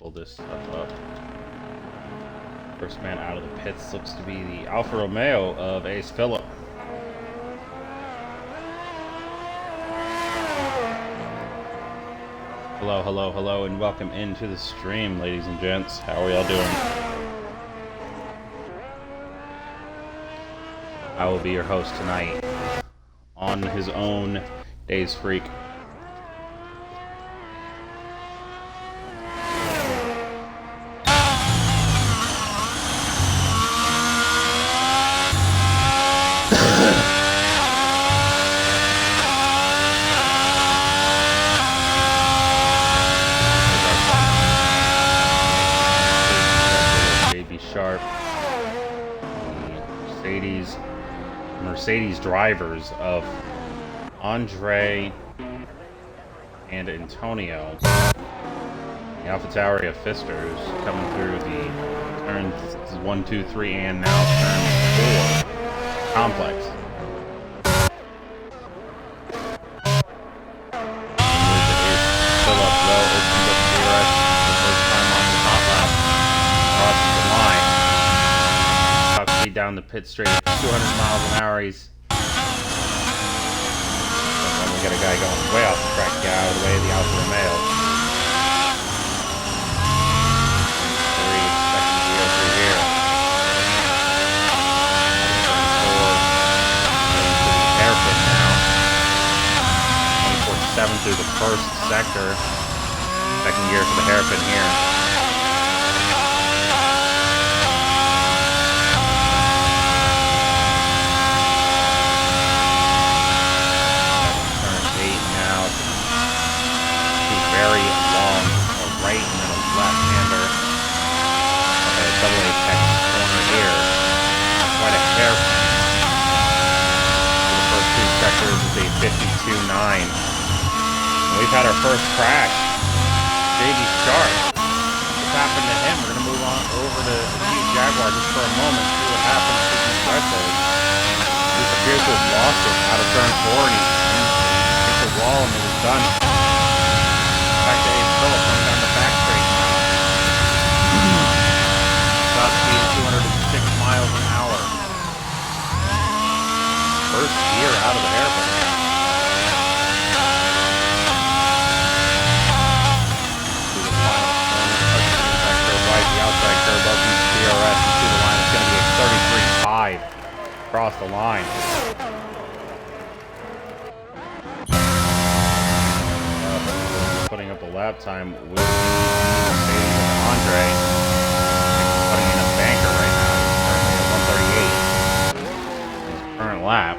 Pull this stuff up. First man out of the pits looks to be the Alfa Romeo of Ace Phillip. Hello, hello, hello, and welcome into the stream, ladies and gents. How are y'all doing? I will be your host tonight on his own Days Freak. Mercedes drivers of Andre and Antonio. The AlphaTauri of Fisters coming through the turns 1, 2, 3, and now turn 4 complex. Phillip well opens up DRS for the first time on the top lap, crosses the line. Top speed down the pit straight. 200 miles an hour. We got a guy going way off the track. Get out of the way of the Alfa Romeo. 3 seconds to go through here. 4 hairpin now. 24/7 through the first sector. Second gear for the hairpin here. Very long, a right and then a left-hander. Okay, double apex corner here. Quite a hairpin. For the first 2 sectors is a 52.9. And we've had our first crash. JB Sharp. What's happened to him? We're going to move on over to the Jaguar just for a moment, see what happens to the threshold. He appears to have lost it out of turn 4, and he hit the wall and it was done. Back to Ace Phillip coming down the back straight now. Top speed 206 miles an hour. First gear out of the hairpin. Through the final corner, touching the inside curve right, the outside curve opens DRS into the line. It's going to be a 33.5 across the line. Putting up a lap time with Mercedes and Andre. Putting in a banker right now. He's currently at 138. His current lap.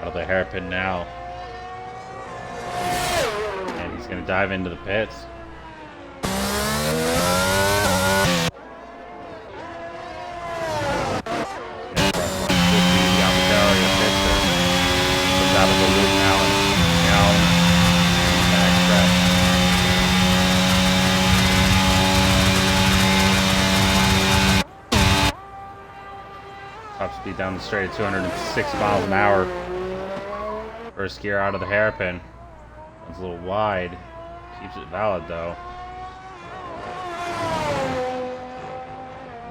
Out of the hairpin now. And he's going to dive into the pits. Out of the loop now and down back stretch. Top speed down the straight at 206 miles an hour. First gear out of the hairpin. It's a little wide. Keeps it valid though.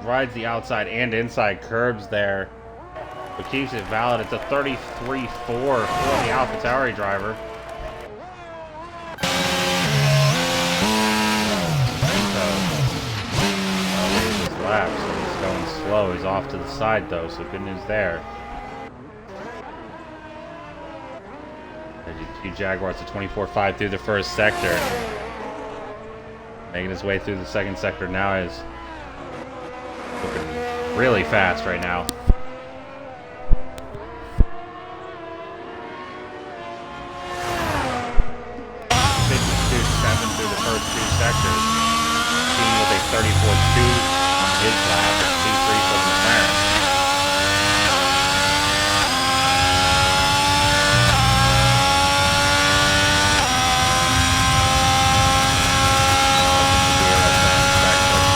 Rides the outside and inside curbs there. But keeps it valid. It's a 33.4 for the AlphaTauri driver. His lap, so he's going slow. He's off to the side though, so good news there. Two Jaguars to 24.5 through the first sector. Making his way through the second sector now is looking really fast right now. 52.7 through the first 2 sectors. Team with a 34.2 on his lap at 2.3 for McLaren.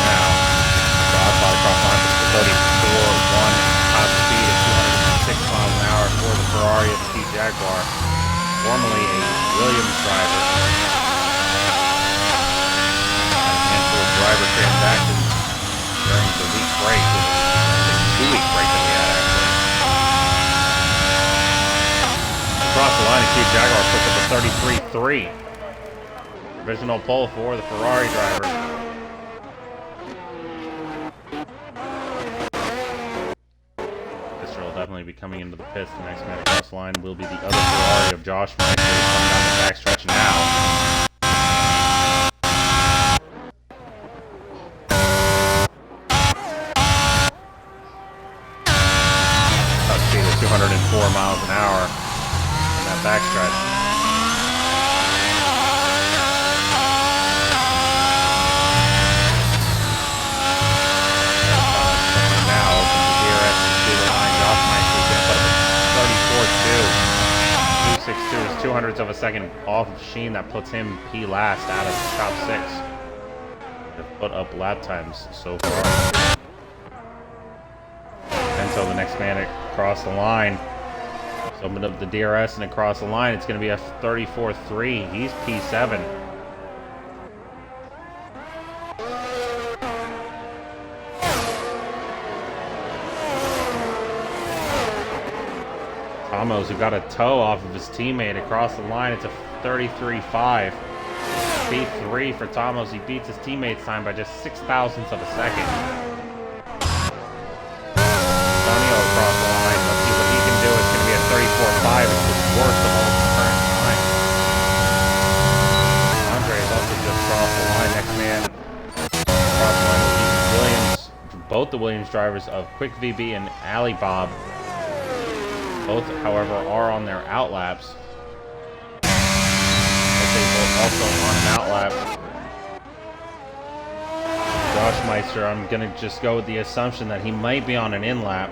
Now, across line for 34.1 formerly a Williams driver. Had a handful of driver transactions during the week break. The 2-week break that we had, actually. Across the line, a Q Jaguar puts up a 33.3. Provisional pole for the Ferrari driver. This will definitely be coming into the pits. The next man across the line will be the other Ferrari of Josh Meister, coming down the backstretch now. Top speed of 204 miles an hour in that backstretch. Is 200ths of a second off of Sheen. That puts him P last out of the top 6. They've put up lap times so far. And so the next man across the line. So open up the DRS and across the line, it's going to be a 34.3. He's P7. Ramos, who got a toe off of his teammate across the line. It's a 33.5. P3 for Tomos. He beats his teammate's time by just 0.06 of a second. Antonio across the line. Let's see what he can do. It's going to be a 34.5. It's the worst of all the current time. Andre is also just crossed the line. Next man across the line will be Williams. Both the Williams drivers of Quick VB and Ali Bob. Both, however, are on their outlaps. They both also on an outlap. Josh Meister, I'm going to just go with the assumption that he might be on an in-lap.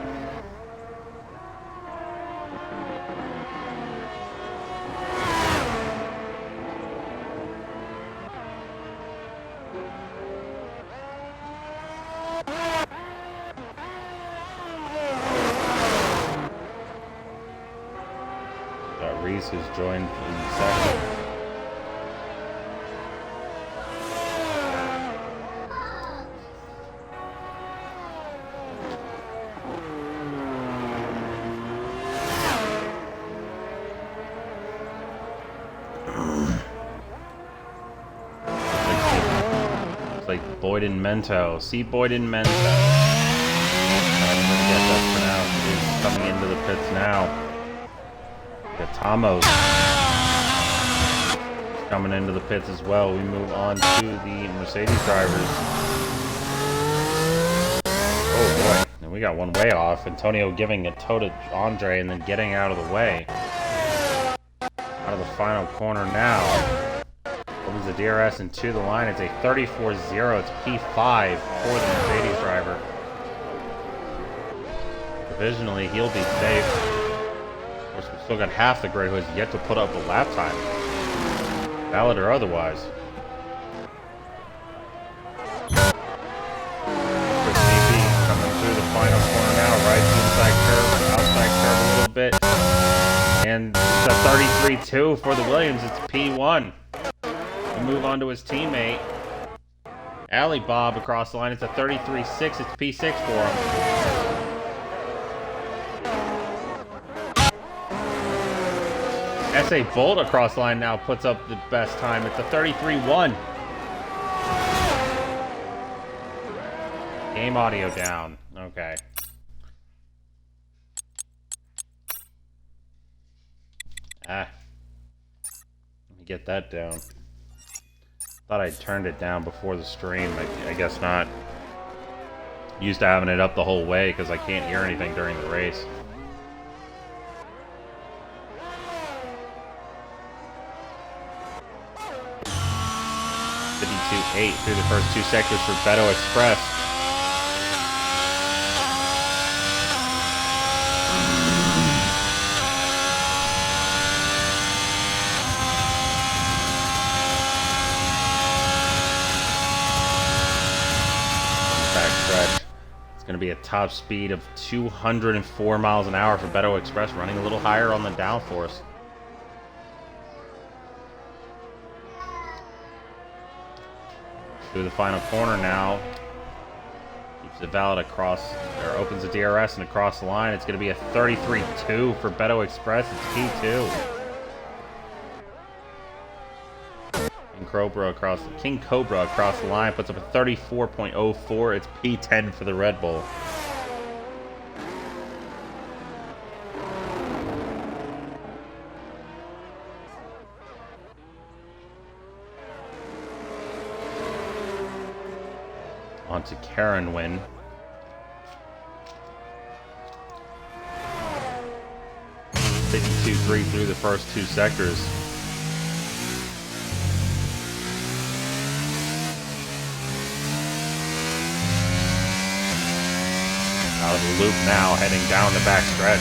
Reese, who's joined in second. It's like Boyden Mento. See Boyden Mento. I'm gonna get that pronounced. He's coming into the pits now. Tomos coming into the pits as well. We move on to the Mercedes drivers. Oh boy, and we got one way off. Antonio giving a toe to Andre and then getting out of the way. Out of the final corner now. Opens the DRS and to the line. It's a 34.0. It's P5 for the Mercedes driver. Provisionally, he'll be safe. Of course, we've still got half the grid who has yet to put up a lap time, valid or otherwise. Chris CP coming through the final corner now, right inside curve and outside curve a little bit. And it's a 33.2 for the Williams. It's P1. We move on to his teammate, Ali Bob across the line. It's a 33.6. It's P6 for him. S.A. Bolt across the line now puts up the best time. It's a 33.1. Game audio down. Okay. Let me get that down. Thought I turned it down before the stream. I guess not. Used to having it up the whole way because I can't hear anything during the race. 52.8 through the first 2 sectors for Beto Express. Backstretch. It's going to be a top speed of 204 miles an hour for Beto Express, running a little higher on the downforce. Through the final corner now. Keeps it valid across, or opens the DRS and across the line. It's going to be a 33.2 for Beto Express. It's P2. King Cobra across the line puts up a 34.04. It's P10 for the Red Bull. On to Karen Win. Taking 2-3 through the first two sectors. Out of the loop now, heading down the back stretch.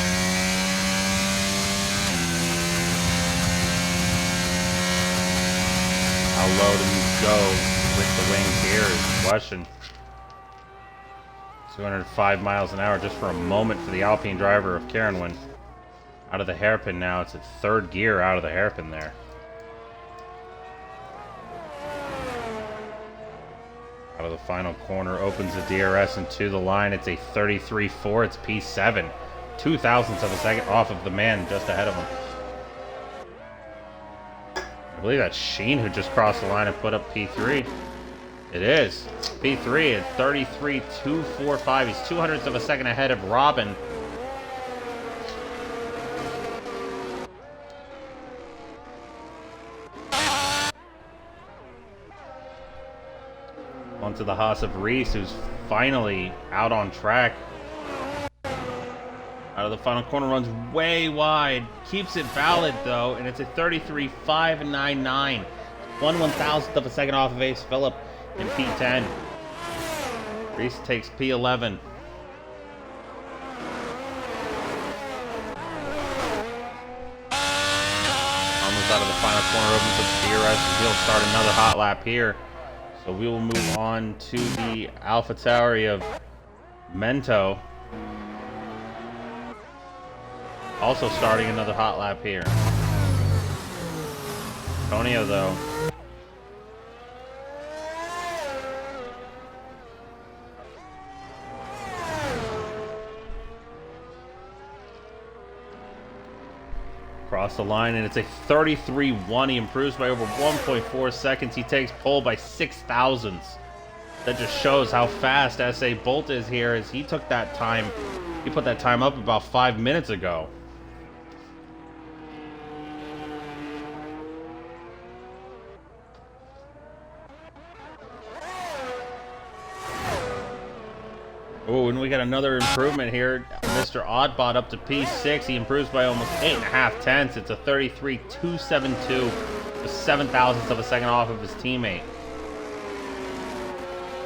How low do you go with the wings here is the question. 205 miles an hour just for a moment for the Alpine driver of Karenwin. Out of the hairpin now. It's at third gear out of the hairpin there. Out of the final corner, opens the DRS into the line. It's a 33.4. It's P7. 0.02 of a second off of the man just ahead of him. I believe that's Sheen who just crossed the line and put up P3. It is. P3 at 33.245. He's 0.02 of a second ahead of Robin. Onto the Haas of Reese, who's finally out on track. Out of the final corner, runs way wide. Keeps it valid, though, and it's a 33.599. 1/1000th of a second off of Ace Phillip in P10. Reese takes P11. Almost out of the final corner, opens up the DRS, and he'll start another hot lap here. So we will move on to the AlphaTauri of Mento. Also starting another hot lap here. Antonio, though. Across the line, and it's a 33.1. He improves by over 1.4 seconds. He takes pole by 0.06. That just shows how fast S.A. Bolt is here, as he took that time. He put that time up about 5 minutes ago. Oh, and we got another improvement here. Mr. Oddbot up to P6. He improves by almost 8.5 tenths. It's a 33.272, with 0.07 of a second off of his teammate.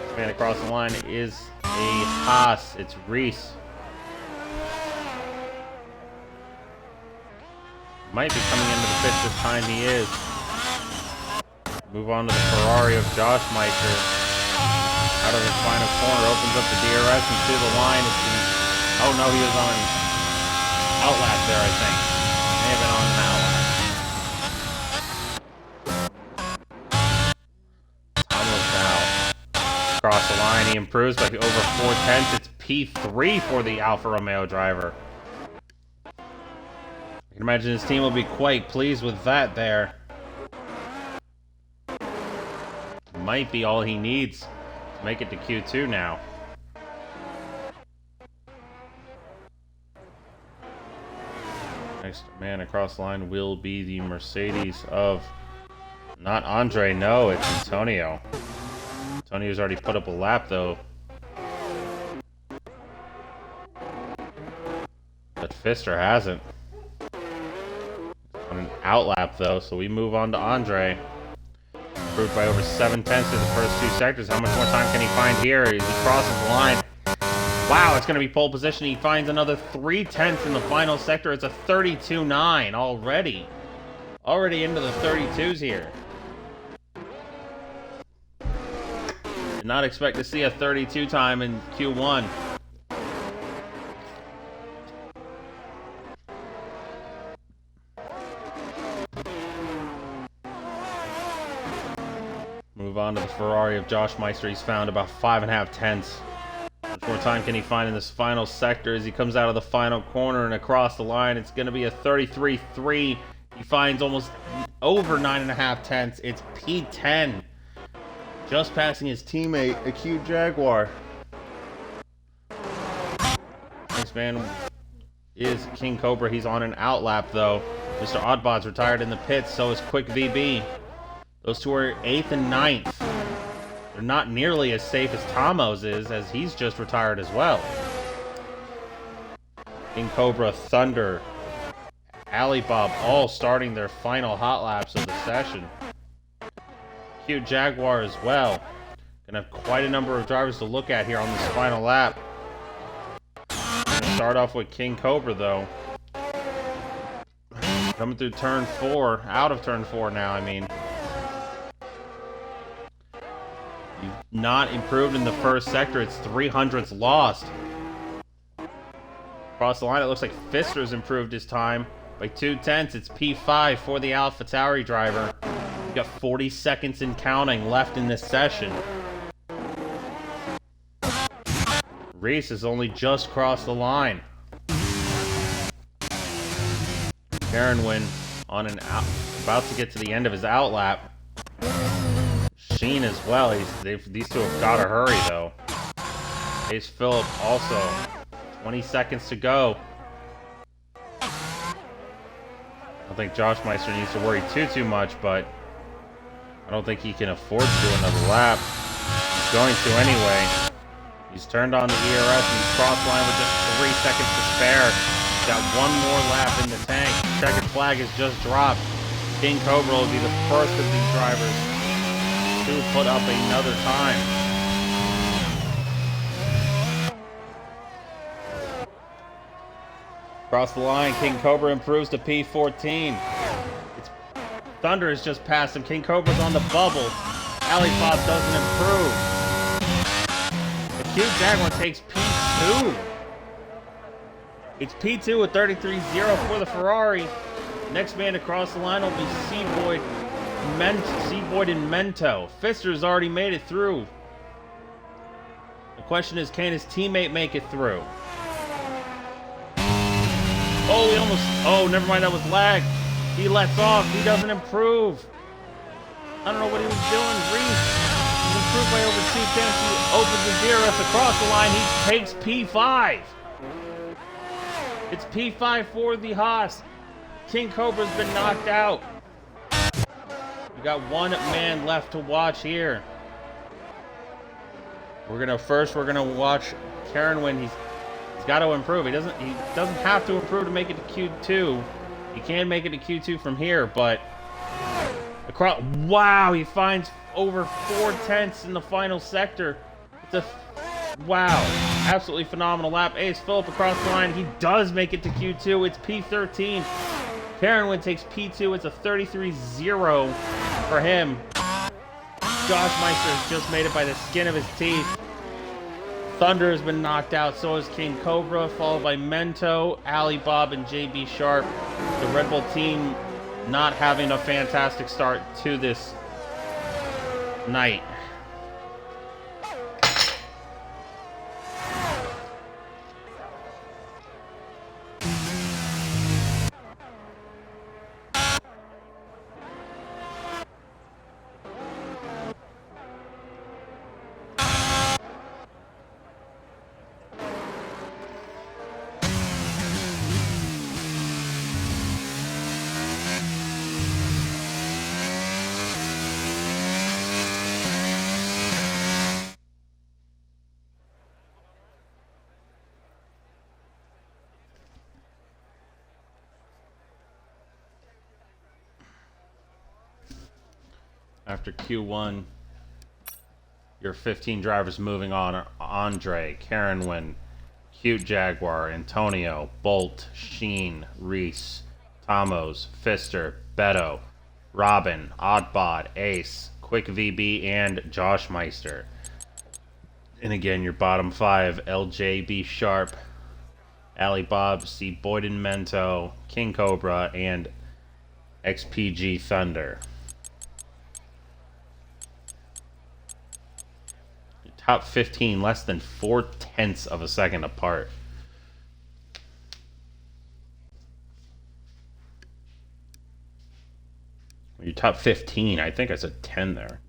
This man across the line is a Haas. It's Reese. Might be coming into the pit this time. He is. Move on to the Ferrari of Josh Meister. Out of his final corner, opens up the DRS and to the line. Oh no, he was on outlap there, I think. May have been on an outlap. Almost now. Across the line, he improves by over 0.4. It's P3 for the Alfa Romeo driver. I can imagine his team will be quite pleased with that there. Might be all he needs. Make it to Q2 now. Next man across the line will be the Mercedes of... Not Andre, no, it's Antonio. Antonio's already put up a lap, though. But Pfister hasn't. On an outlap, though, so we move on to Andre. Improved by over 0.7 through the first two sectors. How much more time can he find here? He crosses the line. Wow, it's going to be pole position. He finds another 0.3 in the final sector. It's a 32.9 already. Already into the 32s here. Did not expect to see a 32 time in Q1. Move Move on to the Ferrari of Josh Meister. He's found about 5.5 tenths. How much more time can he find in this final sector as he comes out of the final corner and across the line? It's going to be a 33.3. He finds almost over 9.5 tenths. It's P10. Just passing his teammate, Acute Jaguar. Next man is King Cobra. He's on an outlap though. Mr. Oddbod's retired in the pits, so is Quick VB. Those two are 8th and 9th. They're not nearly as safe as Tomos is, as he's just retired as well. King Cobra, Thunder, Alibaba all starting their final hot laps of the session. Cute Jaguar as well. Gonna have quite a number of drivers to look at here on this final lap. Gonna start off with King Cobra though. Coming through turn 4, out of turn 4 now, I mean. You've not improved in the first sector. It's 300ths lost. Across the line, it looks like Pfister's improved his time by 2 tenths. It's P5 for the AlphaTauri driver. You've got 40 seconds and counting left in this session. Reese has only just crossed the line. Karenwin on an about to get to the end of his outlap. Sheen as well. These two have got to hurry though. Ace Phillip also. 20 seconds to go. I don't think Josh Meister needs to worry too much, but I don't think he can afford to do another lap. He's going to anyway. He's turned on the ERS and he's crossed line with just 3 seconds to spare. He's got one more lap in the tank. Checkered flag has just dropped. King Cobra will be the first of these drivers to put up another time. Across the line, King Cobra improves to P14. Thunder has just passed him. King Cobra's on the bubble. Alipop doesn't improve. Acute Jaguar takes P2. It's P2 with 33.0 for the Ferrari. Next man across the line will be Seaboyd and Mento. Pfister's already made it through. The question is, can his teammate make it through? Oh, he almost... Oh, never mind, that was lag. He lets off. He doesn't improve. I don't know what he was doing. Reese improved by over 2 tenths. He opens the DRS across the line. He takes P5. It's P5 for the Haas. King Cobra's been knocked out. We got one man left to watch here. We're gonna watch Karenwin. He's got to improve. He doesn't have to improve to make it to Q2. He can make it to Q2 from here, but across, wow, he finds over 4 tenths in the final sector. It's a wow, absolutely phenomenal lap. Ace Phillip across the line. He does make it to Q2. It's P13. Karenwin takes P2. It's a 33.0 for him. Josh Meister has just made it by the skin of his teeth. Thunder has been knocked out, so is King Cobra, followed by Mento, Alibaba, and JB Sharp. The Red Bull team not having a fantastic start to this night. After Q1, your 15 drivers moving on are Andre, Karenwin, Cute Jaguar, Antonio, Bolt, Sheen, Reese, Tomos, Pfister, Beto, Robin, Oddbod, Ace, Quick VB, and Josh Meister. And again, your bottom 5, LJB Sharp, Ali Bob, C. Boyden Mento, King Cobra, and XPG Thunder. top 15 less than 4/10 of a second apart. Your top 15, I think I said 10 there.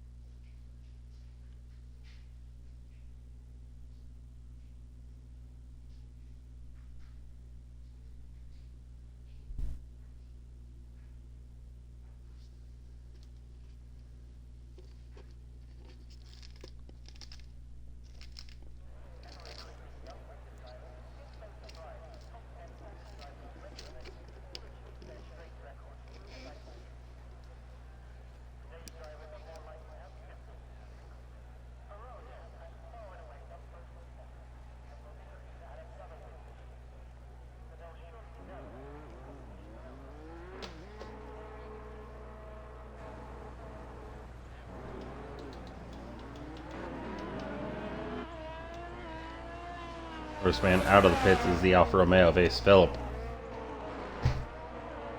First man out of the pits is the Alfa Romeo of Ace Phillip.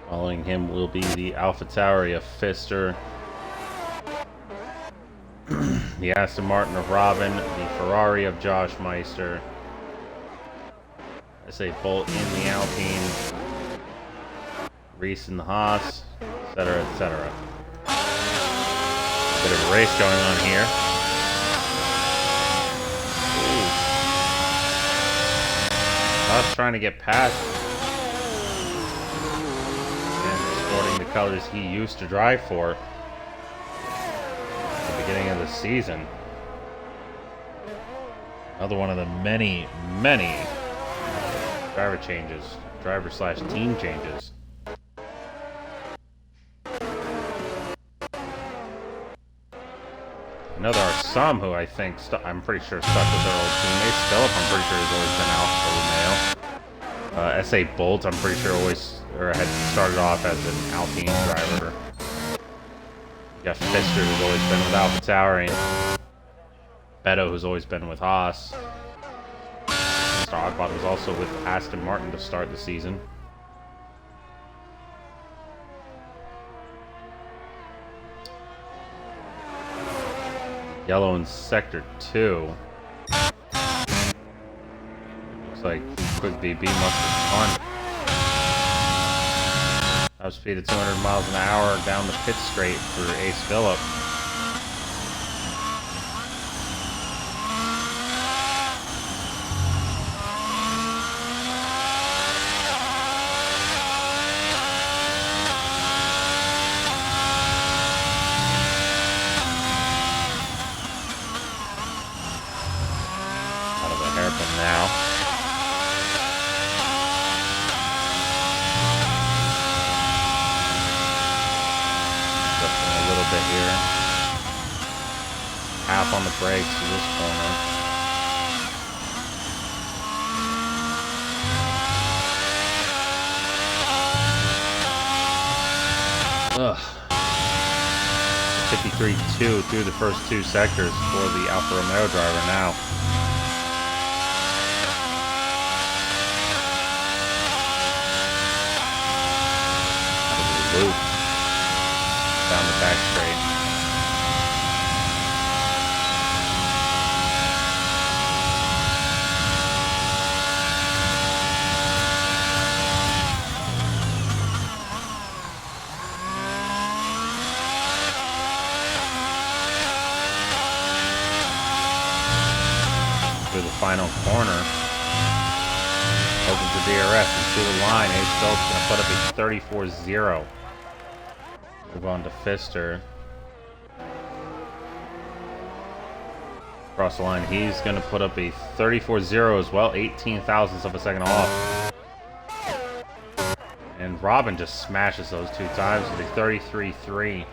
Following him will be the Alpha Tauri of Pfister, the Aston Martin of Robin, the Ferrari of Josh Meister, SA Bolt in the Alpine, Reese in the Haas, etc., etc. Bit of a race going on here. Haas trying to get past, and sporting the colors he used to drive for at the beginning of the season. Another one of the many driver changes, driver/team changes. I know there are some who I think, I'm pretty sure, stuck with their old teammates. Phillip, I'm pretty sure, has always been Alfa Romeo. SA Bolt, I'm pretty sure, had started off as an Alpine driver. Jeff Pfister, who's always been with Alpha Tauri. Beto, who's always been with Haas. Mr. Ogbot was also with Aston Martin to start the season. Yellow in Sector 2. Looks like quick VB must have won. Top speed of 200 miles an hour down the pit straight for Ace Phillip. Now. Lifting a little bit here. Half on the brakes to this corner. Ugh. 53.2 through the first two sectors for the Alfa Romeo driver now. Down the back straight. Through the final corner. Opens the DRS into the line. Ace Phillip's going to put up a 34-0. Move on to Pfister. Across the line, he's going to put up a 34-0 as well, 18 thousandths of a second off. And Robin just smashes those two times with a 33-3.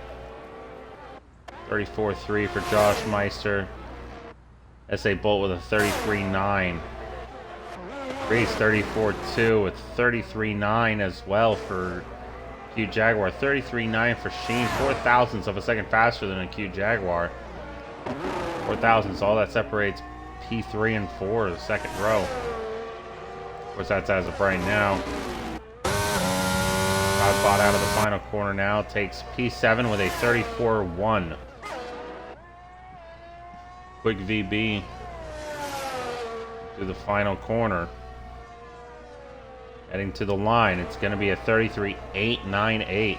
34-3 for Josh Meister. SA Bolt with a 33-9. Reese 34-2 with 33-9 as well for Q Jaguar. 33.9 for Sheen, 4 thousandths of a second faster than a Q Jaguar. 4 thousandths, all that separates P3 and 4, the second row. Of course, that's as of right now. Ogbot out of the final corner now, takes P7 with a 34-1. Quick VB to the final corner. Heading to the line. It's going to be a 33.898.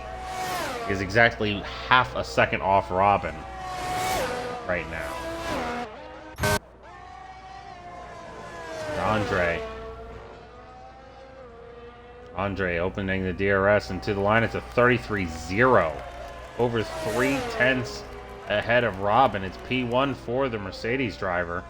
He's exactly half a second off Robin right now. Andre opening the DRS into the line. It's a 33.0. Over 3/10 ahead of Robin. It's P1 for the Mercedes driver.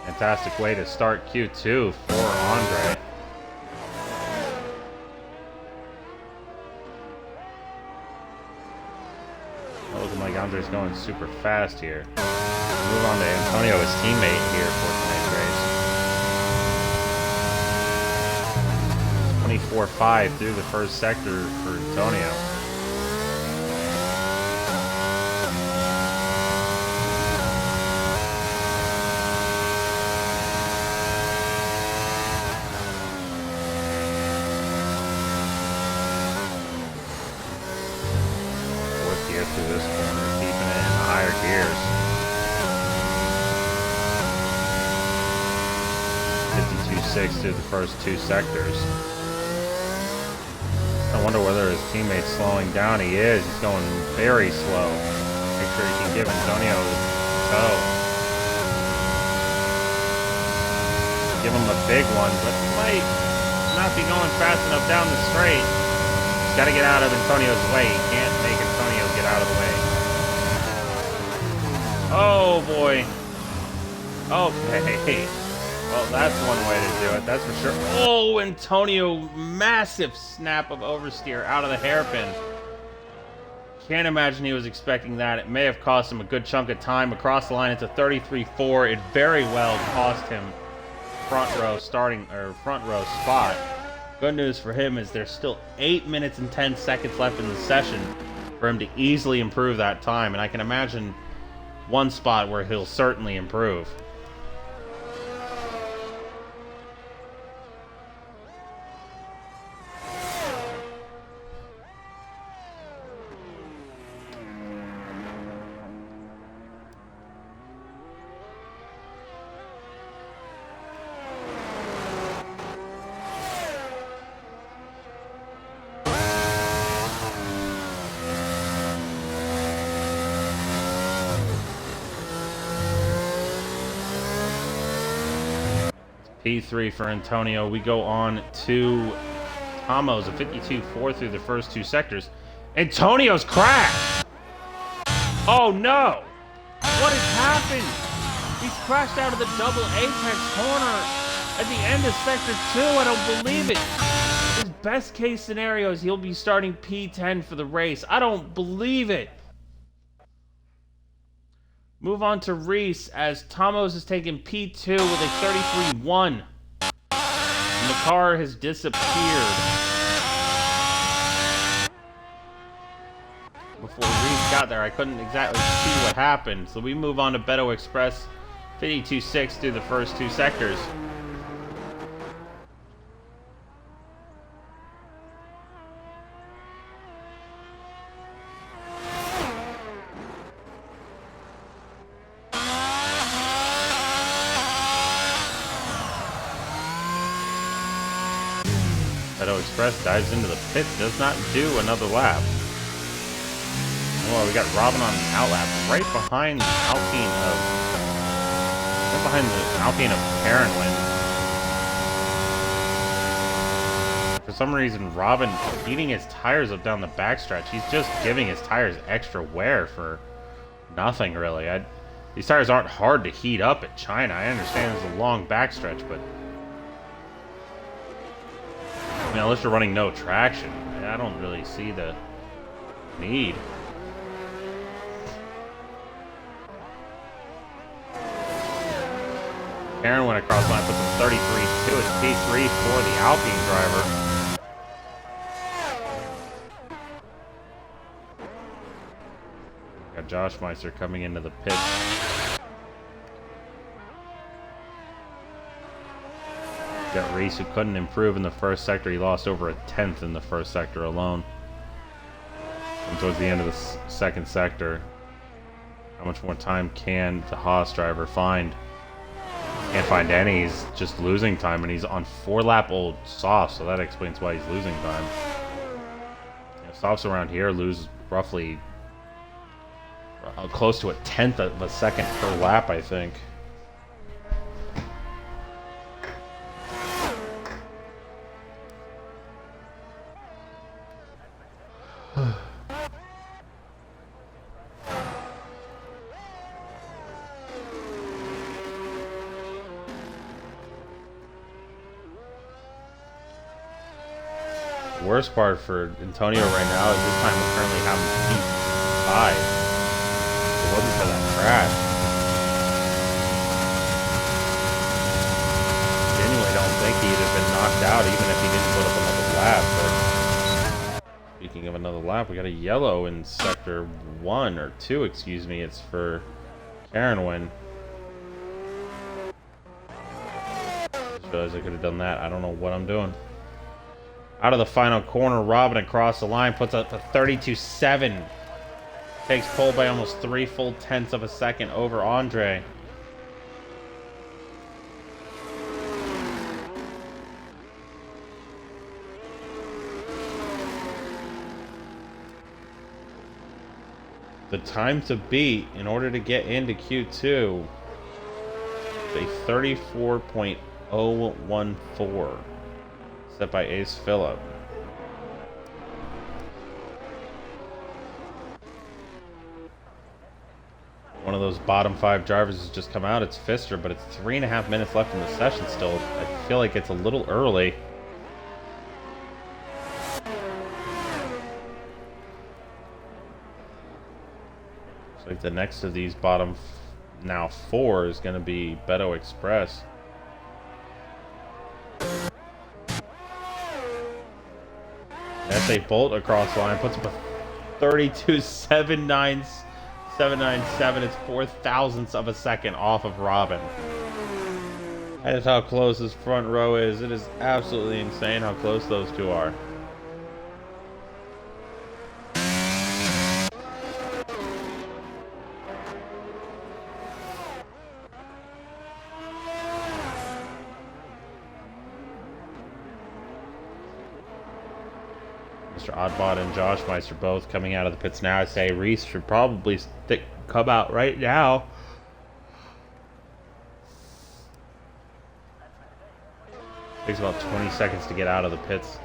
Fantastic way to start Q2 for Andre. Looking like Andre's going super fast here. Move on to Antonio, his teammate here for tonight's race. 24.5 through the first sector for Antonio. Through this corner, keeping it in the higher gears. 52.6 through the first two sectors. I wonder whether his teammate's slowing down. He is. He's going very slow. Make sure he can give Antonio a toe. Give him a big one, but he might not be going fast enough down the straight. He's got to get out of Antonio's way. He can't make Antonio get out of the way. Oh boy. Okay. Well, that's one way to do it, that's for sure. Oh, Antonio, massive snap of oversteer out of the hairpin. Can't imagine he was expecting that. It may have cost him a good chunk of time across the line. It's a 33.4. It very well cost him front row spot. Good news for him is there's still 8 minutes and 10 seconds left in the session for him to easily improve that time, and I can imagine one spot where he'll certainly improve. P3 for Antonio. We go on to Tomo's, a 52.4 through the first two sectors. Antonio's crashed! Oh no! What has happened? He's crashed out of the double apex corner at the end of sector 2. I don't believe it. His best case scenario is he'll be starting P10 for the race. I don't believe it. Move on to Reese as Tomos is taking P2 with a 33.1. And the car has disappeared. Before Reese got there, I couldn't exactly see what happened. So we move on to Beto Express, 52.6 through the first two sectors. Beto Express dives into the pits, does not do another lap. Well, we got Robin on the outlap, right behind the Alpine of Caronwyn. For some reason, Robin heating his tires up down the backstretch. He's just giving his tires extra wear for nothing, really. These tires aren't hard to heat up at China. I understand there's a long backstretch, but I mean, unless you're running no traction, I don't really see the need. Aaron went across the line, puts him 33.2. It's P3 for the Alpine driver. Got Josh Meister coming into the pit. Got Reese, who couldn't improve in the first sector. He lost over a tenth in the first sector alone. And towards the end of the second sector, how much more time can the Haas driver find? Can't find any. He's just losing time, and he's on 4-lap old softs, so that explains why he's losing time. Softs around here lose roughly close to a tenth of a second per lap, I think. Worst part for Antonio right now is this time we're currently having P5. If it wasn't for that crash, I genuinely don't think he'd have been knocked out even if he didn't put up another lap. But speaking of another lap, we got a yellow in sector 1 or 2, excuse me. It's for Karen Wynn. Just realized I could have done that. I don't know what I'm doing. Out of the final corner, Robin across the line puts up a 32.7. Takes pole by almost 3 full tenths of a second over Andre. The time to beat in order to get into Q2 is a 34.014. Set by Ace Phillip. One of those bottom 5 drivers has just come out. It's Pfister, but it's 3.5 minutes left in the session still. I feel like it's a little early. Looks like the next of these bottom now 4 is going to be Beto Express. S.A. Bolt across the line puts up a 32.797. It's 4 thousandths of a second off of Robin. That is how close this front row is. It is absolutely insane how close those two are. Mr. Oddbot and Josh Meister both coming out of the pits now. I say Reese should probably come out right now. Takes about 20 seconds to get out of the pits.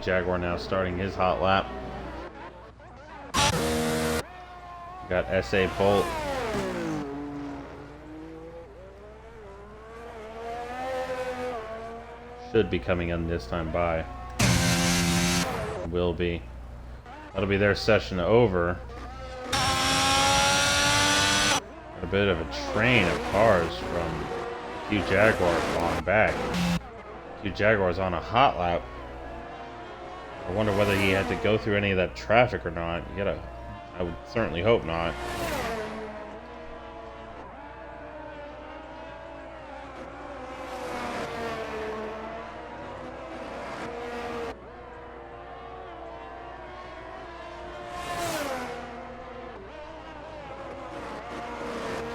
Jaguar now starting his hot lap. Got S.A. Bolt. Should be coming in this time by. Will be. That'll be their session over. Got a bit of a train of cars from Q Jaguar falling back. Q Jaguar's on a hot lap. I wonder whether he had to go through any of that traffic or not. I would certainly hope not.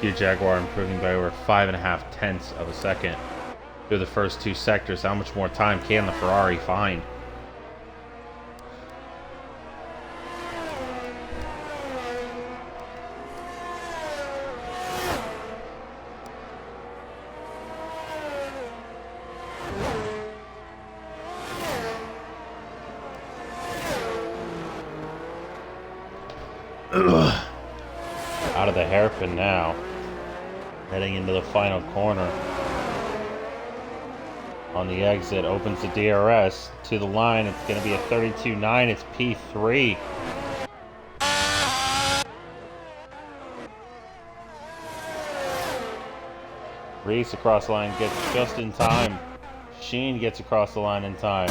Q Jaguar improving by over 5.5 tenths of a second through the first 2 sectors. How much more time can the Ferrari find? Out of the hairpin now, heading into the final corner. on the exit, opens the DRS to the line. It's going to be a 32.9. It's P3. Reese across the line, gets just in time. Sheen gets across the line in time.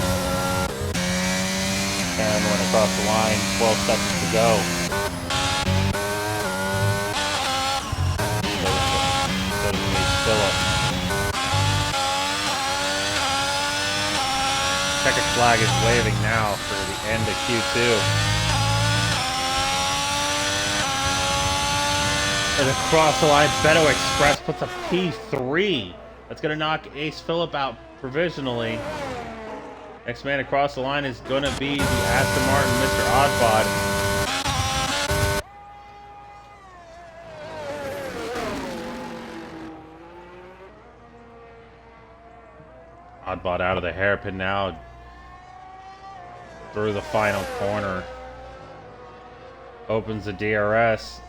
Aaron went across the line, 12 seconds to go. So does Phillip. Checkered flag is waving now for the end of Q2. And across the line, Beto Express puts a P3. That's going to knock Ace Phillip out provisionally. Next man across the line is going to be the Aston Martin, Mr. Oddbod. Oddbod out of the hairpin now. Through the final corner. Opens the DRS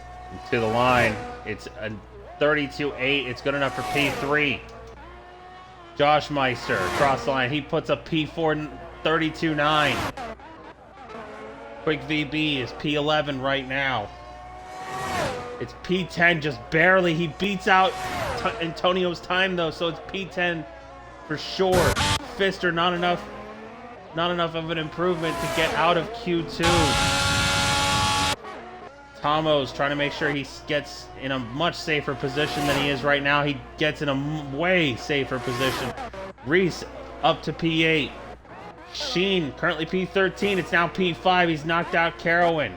to the line. It's a 32.8. It's good enough for P3. Josh Meister across the line. He puts a P4 32.9. Quick VB is P11 right now. It's P10 just barely. He beats out Antonio's time though, so it's P10 for sure. Pfister not enough of an improvement to get out of Q2. Tomo's trying to make sure he gets in a much safer position than he is right now. He gets in a way safer position. Reese up to P8. Sheen currently P13. It's now P5. He's knocked out Carowin.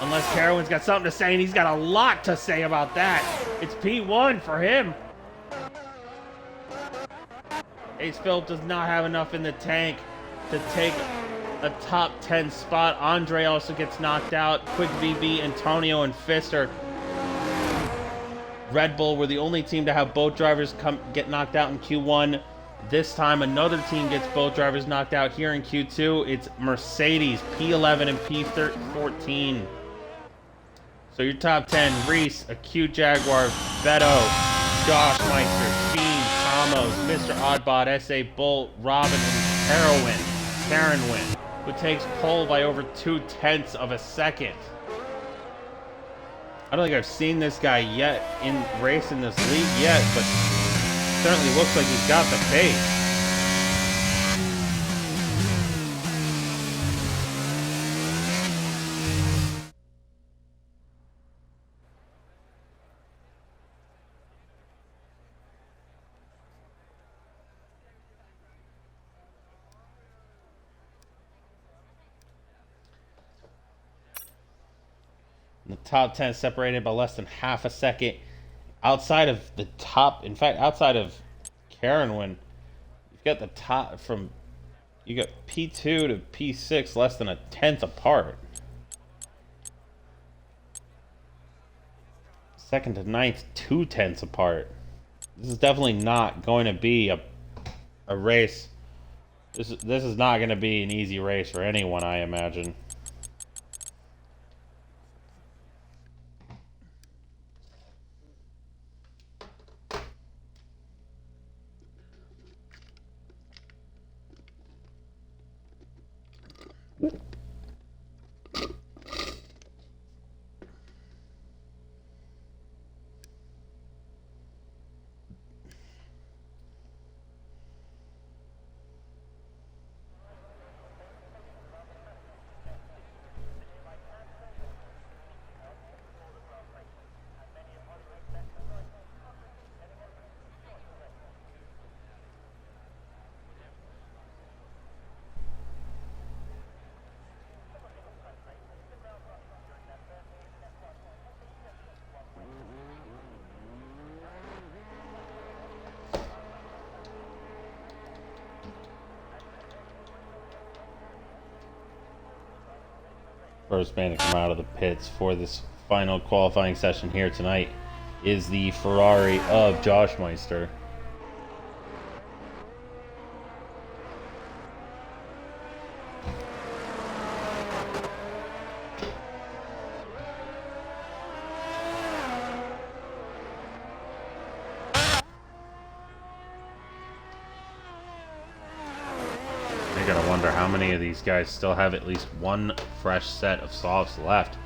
Unless Carowin's got something to say, and he's got a lot to say about that. It's P1 for him. Ace Phillip does not have enough in the tank to take a top 10 spot. Andre also gets knocked out. Quick VB, Antonio, and Pfister. Red Bull were the only team to have both drivers get knocked out in Q1. This time, another team gets both drivers knocked out here in Q2. It's Mercedes, P11 and P14. So your top 10, Reese, Acute Jaguar, Beto, Josh Meister, Sheen, Tomos, Mr. Oddbod, S.A. Bolt, Robin, and Karen Win, who takes pole by over 0.2 of a second. I don't think I've seen this guy yet in race in this league yet, but certainly looks like he's got the pace. The top 10 separated by less than half a second. Outside of the top, in fact, outside of Karenwin, you've got the top from, you got P2 to P6 less than 1/10 apart. Second to ninth, 0.2 apart. This is definitely not going to be a race. This is not going to be an easy race for anyone, I imagine. First man to come out of the pits for this final qualifying session here tonight is the Ferrari of Josh Meister. wonder how many of these guys still have at least one fresh set of softs left.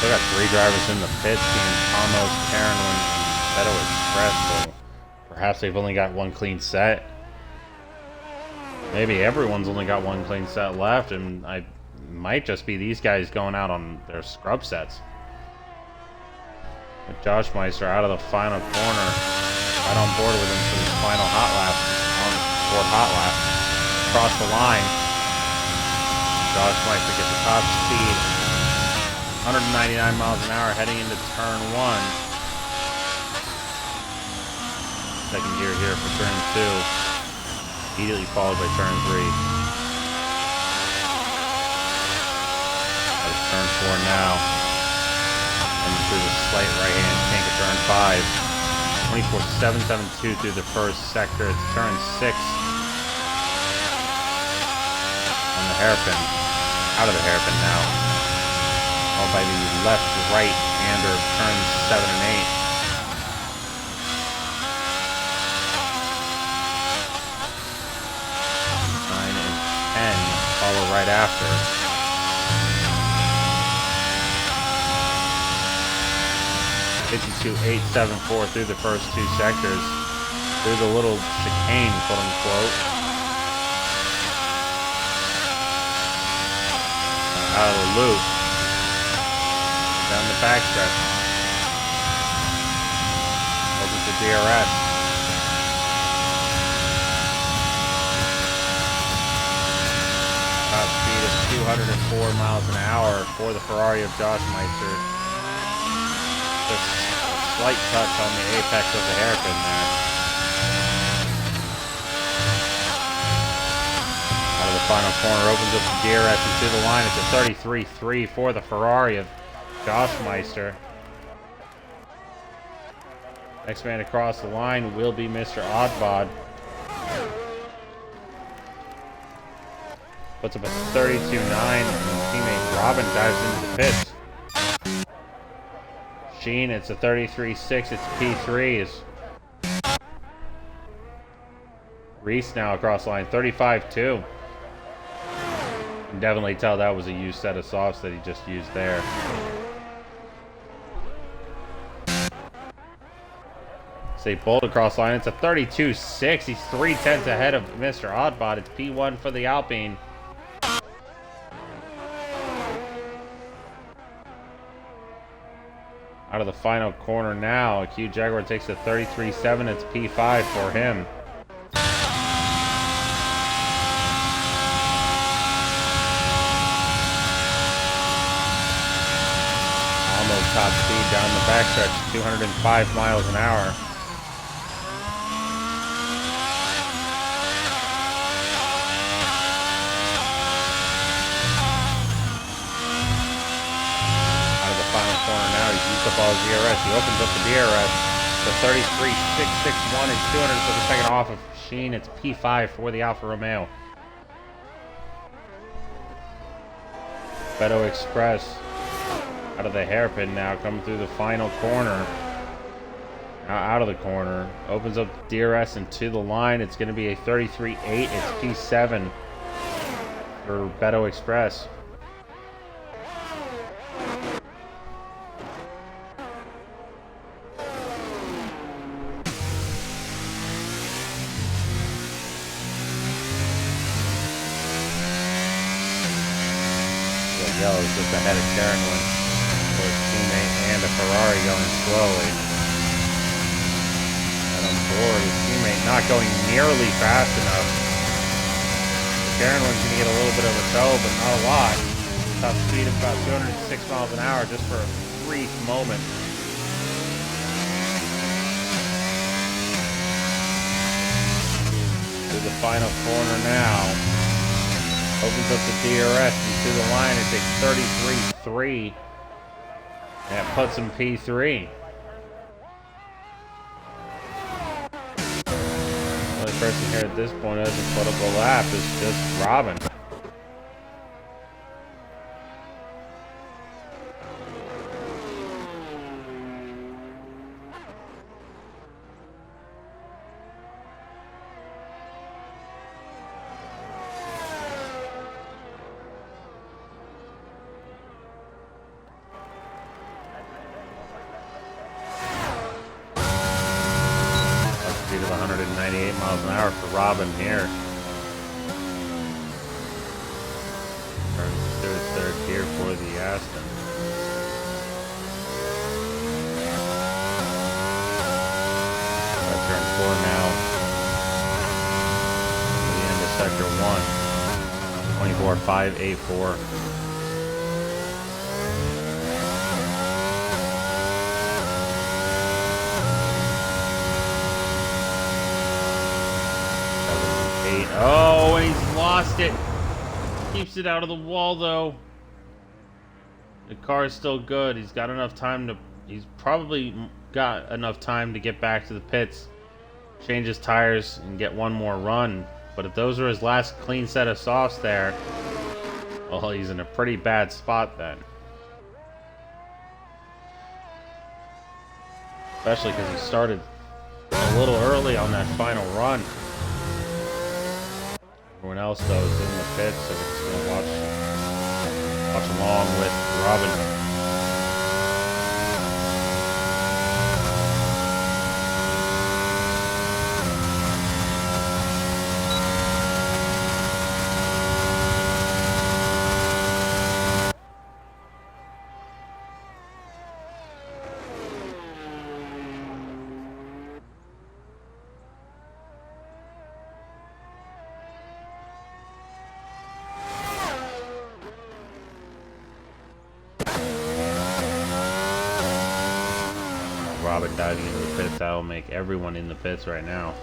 Still got 3 drivers in the pits, being Thomas, Carolyn, and Beto Express, so perhaps they've only got one clean set. Maybe everyone's only got one clean set left, and I might just be these guys going out on their scrub sets. With Josh Meister out of the final corner, right on board with him for his final hot lap, on-board hot lap. Across the line, Josh Meister gets the top speed. 199 miles an hour heading into turn 1. Second gear here for turn 2. Immediately followed by turn 3. There's turn 4 now. And through the slight right-hand kink of turn 5. 24.772 through the first sector. It's turn 6. On the hairpin. Out of the hairpin now. By the left-right-hander of turns 7 and 8. Nine and 10 follow right after. .52.874 through the first 2 sectors. Through the little chicane, quote-unquote. Out of the loop. Down the backstretch. Opens the DRS. Top speed of 204 miles an hour for the Ferrari of Josh Meister. Just a slight touch on the apex of the hairpin there. Out of the final corner, opens up the DRS into the line. It's a 33.3 for the Ferrari of Josh Meister. Next man across the line will be Mr. Oddbod. Puts up a 32.9, and teammate Robin dives into the pits. Sheen, it's a 33.6, it's P3s. Reese now across the line, 35.2. You can definitely tell that was a used set of softs that he just used there. Say Bolt across line. It's a 32.6. He's 3/10 ahead of Mr. Oddbod. It's P1 for the Alpine. Out of the final corner now, Q Jaguar takes a 33.7. It's P5 for him. Almost top speed down the backstretch, 205 miles an hour. Corner now, he's used up all his DRS. He opens up the DRS to 33.661 and 200 for the second off of Sheen. It's P5 for the Alfa Romeo. Beto Express out of the hairpin now, coming through the final corner. Now out of the corner, opens up the DRS into the line. It's going to be a 33.8. It's P7 for Beto Express. Yellow's just ahead of Carolyn for his teammate and a Ferrari going slowly. And on board, his teammate not going nearly fast enough. Carolyn's going to get a little bit of a tow, but not a lot. top speed of about 206 miles an hour just for a brief moment. Through the final corner now. Opens up the DRS and to the line it's a 33.3. And it puts him P3. The only person here at this point who hasn't put up a lap is just Robin. Speed of 198 miles an hour for Robin here. Turns to his third gear for the Aston. Turn 4 now. To the end of sector 1. 24.584. Oh, and he's lost it. Keeps it out of the wall, though. The car is still good. He's got enough time to... He's probably got enough time to get back to the pits, change his tires, and get one more run. But if those are his last clean set of softs there, well, he's in a pretty bad spot then. Especially because he started a little early on that final run. Everyone else, though, is in the pits, so we're just going to watch along with Robin. Robin diving into the pits, that'll make everyone in the pits right now.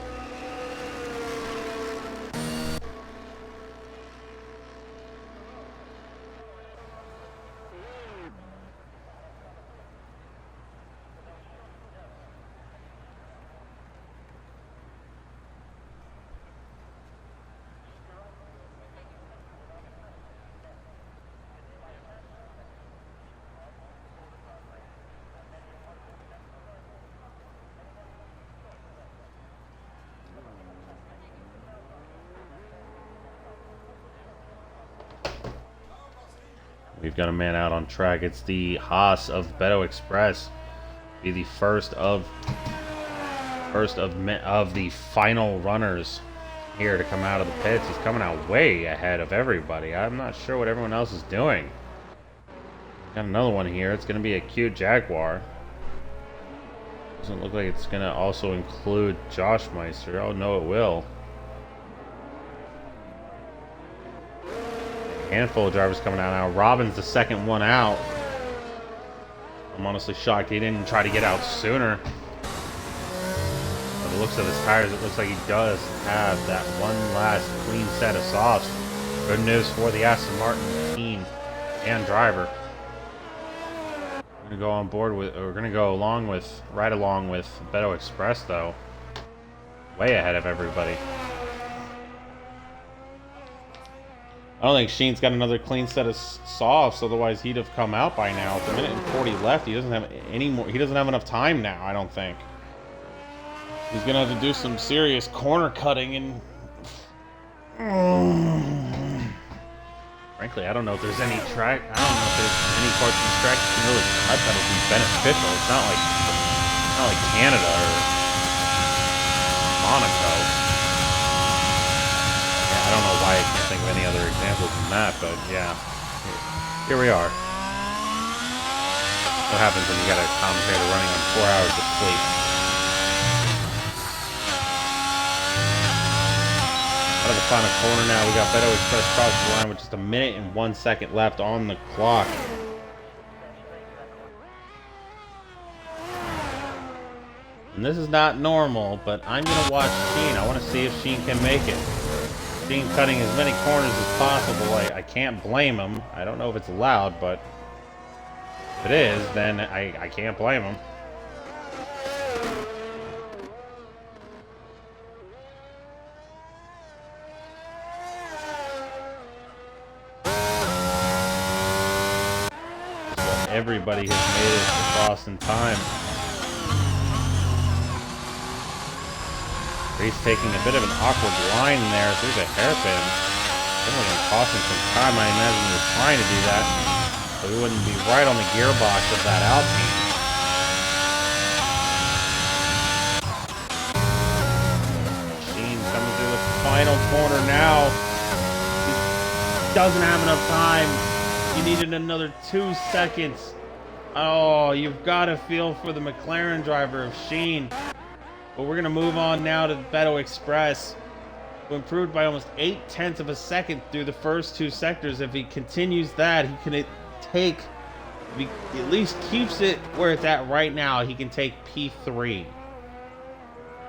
We've got a man out on track. It's the Haas of Beto Express. Be the first of the final runners here to come out of the pits. He's coming out way ahead of everybody. I'm not sure what everyone else is doing. Got another one here. It's going to be a cute Jaguar. Doesn't look like it's going to also include Josh Meister. Oh no, it will. Handful of drivers coming out now. Robin's the second one out. I'm honestly shocked he didn't try to get out sooner. By the looks of his tires, it looks like he does have that one last clean set of softs. Good news for the Aston Martin team and driver. We're gonna go on board with, or we're gonna go along with, right along with Beto Express though. Way ahead of everybody. I don't think Sheen's got another clean set of softs, otherwise he'd have come out by now. With a minute and 40 left, he doesn't have any more. He doesn't have enough time now, I don't think. He's gonna have to do some serious corner cutting and frankly, I don't know if there's any track. I don't know if there's any parts of this track that can really cut that'll be beneficial. It's not like Canada or Monaco. I don't know why I can't think of any other examples than that, but yeah, here we are. What happens when you got a commentator running on 4 hours of sleep? Out of the final corner now. We got Beto Express crossing the line with just 1 minute and 1 second left on the clock. And this is not normal, but I'm going to watch Sheen. I want to see if Sheen can make it. Sheen cutting as many corners as possible. I can't blame him. I don't know if it's allowed, but if it is, then I can't blame him. But everybody has made it across in time. He's taking a bit of an awkward line there through the hairpin. Definitely costing some time. I imagine he was trying to do that, so he wouldn't be right on the gearbox of that Alpine. Sheen coming through the final corner now. He doesn't have enough time. He needed another 2 seconds. Oh, you've got to feel for the McLaren driver of Sheen. But we're going to move on now to Beto Express, who improved by almost 0.8 of a second through the first 2 sectors. If he continues that, he can take, if he at least keeps it where it's at right now, he can take P3.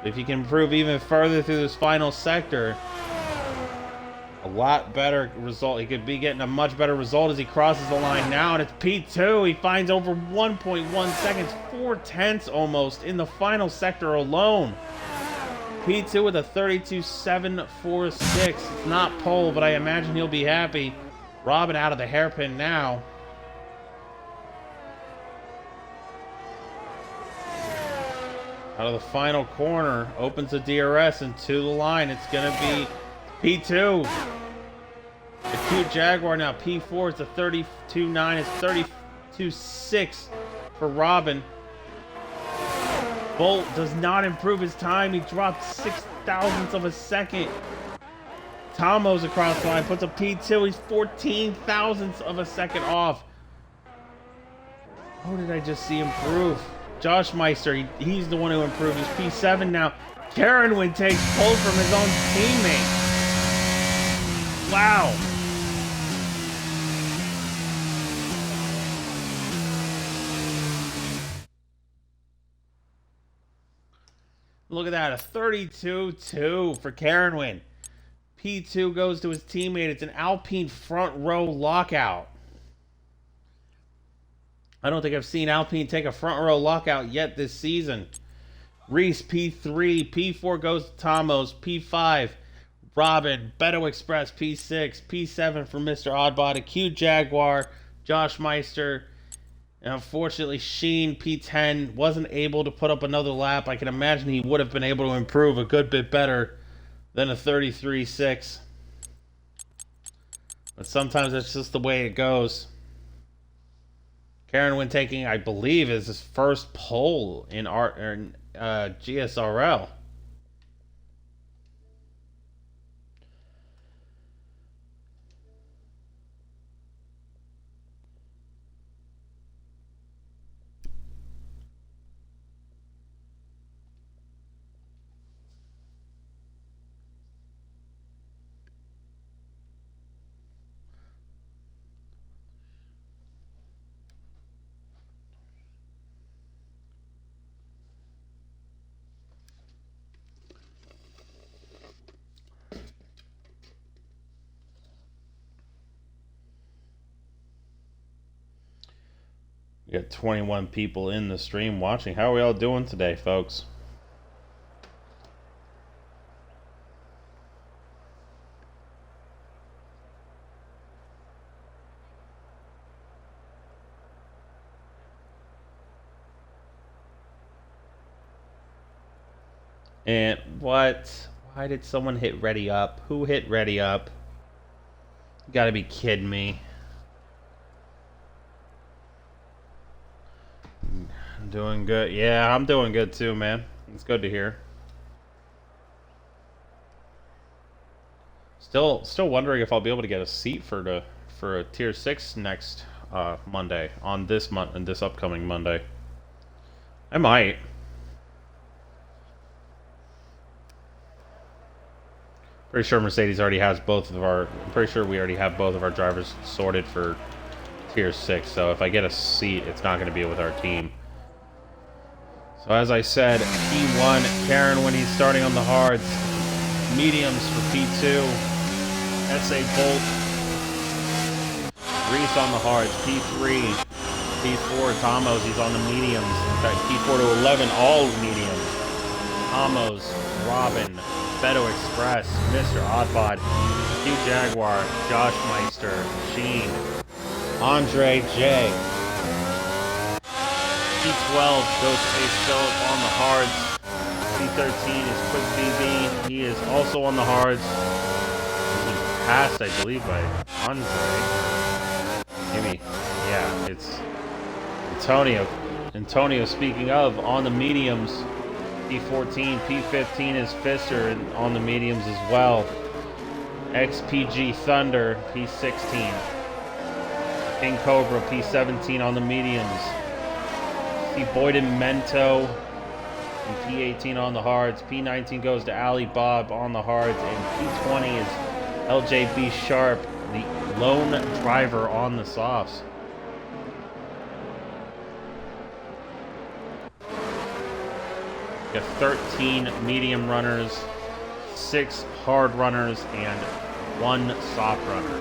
If he can improve even further through this final sector, a lot better result. He could be getting a much better result as he crosses the line now, and it's P2. He finds over 1.1 seconds, 0.4 almost in the final sector alone. P2 with a 32.746. It's not pole, but I imagine he'll be happy. Robin out of the hairpin now. Out of the final corner, opens the DRS and to the line. It's going to be P2. The cute Jaguar now P4. It's a 32.9. It's 32.6 for Robin. Bolt does not improve his time. He dropped 6 thousandths of a second. Tomo's across the line, puts a P2. He's 14 thousandths of a second off. How did I just see improve? Josh Meister, he's the one who improved. He's P7 now. Karenwin takes pole from his own teammate. Wow. Look at that, a 32.2 for Karenwin. P2 goes to his teammate. It's an Alpine front row lockout. I don't think I've seen Alpine take a front row lockout yet this season. Reese, P3. P4 goes to Tomos. P5, Robin. Beto Express, P6. P7 for Mr. Oddbot. A cute Jaguar. Josh Meister. And unfortunately, Sheen, P10, wasn't able to put up another lap. I can imagine he would have been able to improve a good bit better than a 33.6. But sometimes that's just the way it goes. Karenwin taking, I believe, is his first pole in GSRL. We got 21 people in the stream watching. How are we all doing today, folks? And what? Why did someone hit ready up? Who hit ready up? You gotta be kidding me. I'm doing good. Yeah, I'm doing good too, man. It's good to hear. Still wondering if I'll be able to get a seat for a tier 6 next Monday on this month and this upcoming Monday. I might. Pretty sure Mercedes already has both of our... I'm pretty sure we already have both of our drivers sorted for Tier 6. So if I get a seat, it's not going to be with our team. So as I said, P1, Karen when he's starting on the hards. Mediums for P2. SA Bolt. Reese on the hards. P3. P4, Tomos, he's on the mediums. In fact, P4 to 11, all mediums. Tomos, Robin, Beto Express, Mr. Oddbod, Q Jaguar, Josh Meister, Sheen, Andre J. P12 goes to Ace Phillip on the hards. P13 is Quick BB. He is also on the hards. He was passed, I believe, by Andre. Maybe, yeah, it's Antonio. Antonio, speaking of, on the mediums. P14, P15 is Pfister on the mediums as well. XPG Thunder, P16. King Cobra, P17 on the mediums. See Boyden Mento, and P18 on the hards. P19 goes to Ali Bob on the hards, and P20 is LJB Sharp, the lone driver on the softs. We got 13 medium runners, 6 hard runners, and 1 soft runner.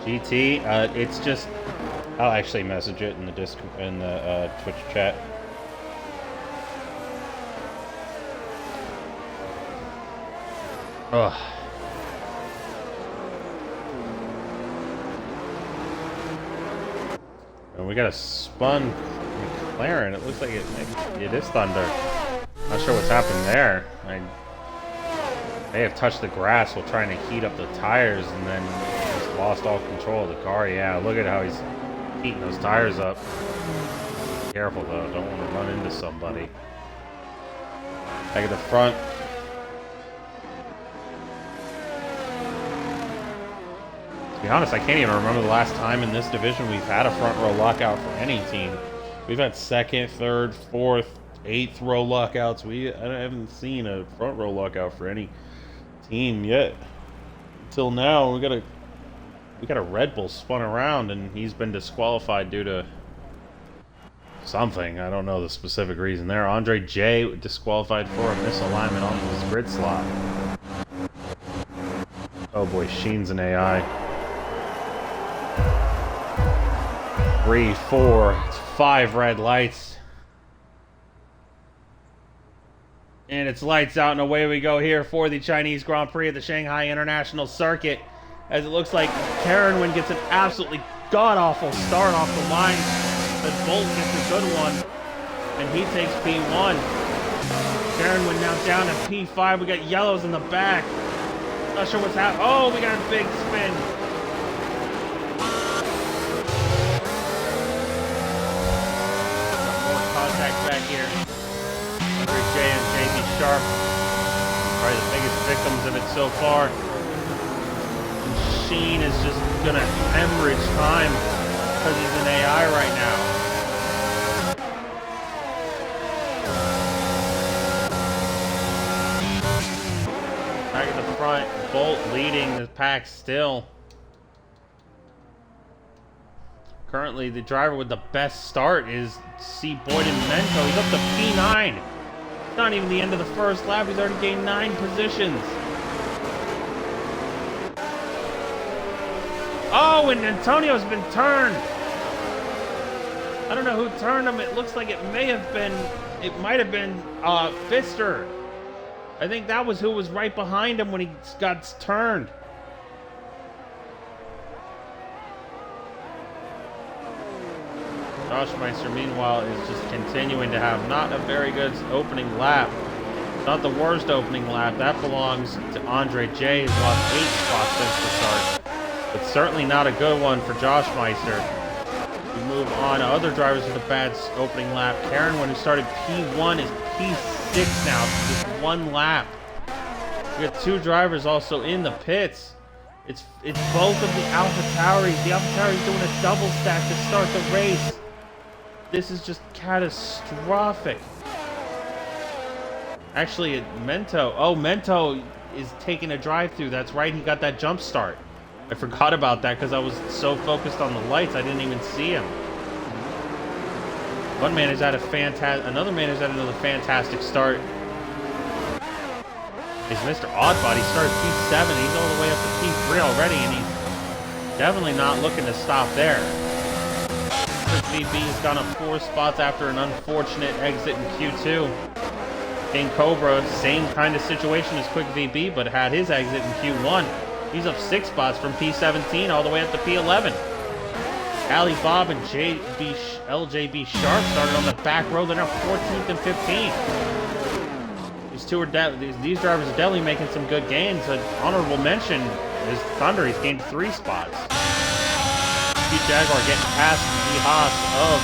GT, it's just... I'll actually message it in the Twitch chat. Ugh. And we got a spun McLaren. It looks like it is Thunder. Not sure what's happened there. They have touched the grass while trying to heat up the tires and then just lost all control of the car. Yeah, look at how he's heating those tires up. Be careful though, don't want to run into somebody. Back at the front. To be honest, I can't even remember the last time in this division we've had a front row lockout for any team. We've had second, third, fourth, eighth row lockouts. I haven't seen a front row lockout for any team yet. Until now, we got a Red Bull spun around and he's been disqualified due to something. I don't know the specific reason there. Andre J disqualified for a misalignment on his grid slot. Oh boy, Sheen's an AI. 3, 4, it's 5 red lights. And it's lights out and away we go here for the Chinese Grand Prix at the Shanghai International Circuit. As it looks like Karenwin gets an absolutely god-awful start off the line. But Bolt gets a good one. And he takes P1. Karenwin now down to P5. We got yellows in the back. Not sure what's happening. Oh, we got a big spin. Back here. Under J and JB Sharp. Probably the biggest victims of it so far. And Sheen is just gonna hemorrhage time because he's an AI right now. Back at the front, Bolt leading the pack still. Currently, the driver with the best start is C. Boyden Mento. He's up to P9. It's not even the end of the first lap. He's already gained 9 positions. Oh, and Antonio's been turned. I don't know who turned him. It looks like it might have been Pfister. I think that was who was right behind him when he got turned. Josh Meister, meanwhile, is just continuing to have not a very good opening lap. Not the worst opening lap. That belongs to Andre J. He's lost 8 spots since the start. But certainly not a good one for Josh Meister. We move on to other drivers with a bad opening lap. Karenwin, who started P1, is P6 now. Just 1 lap. We got 2 drivers also in the pits. It's both of the AlphaTauris. The AlphaTauris doing a double stack to start the race. This is just catastrophic. Actually, Mento. Oh, Mento is taking a drive-through. That's right. He got that jump start. I forgot about that because I was so focused on the lights, I didn't even see him. One man is at a another man is at another fantastic start. Is Mr. Oddbot. He started P7. He's all the way up to P3 already, and he's definitely not looking to stop there. Quick VB has gone up 4 spots after an unfortunate exit in Q2. King Cobra, same kind of situation as Quick VB, but had his exit in Q1. He's up 6 spots from P17 all the way up to P11. Ali Bob and LJB Sharp started on the back row. They're now 14th and 15th. These drivers are definitely making some good gains. An honorable mention is Thunder. He's gained 3 spots. Pete Jaguar getting past the Haas of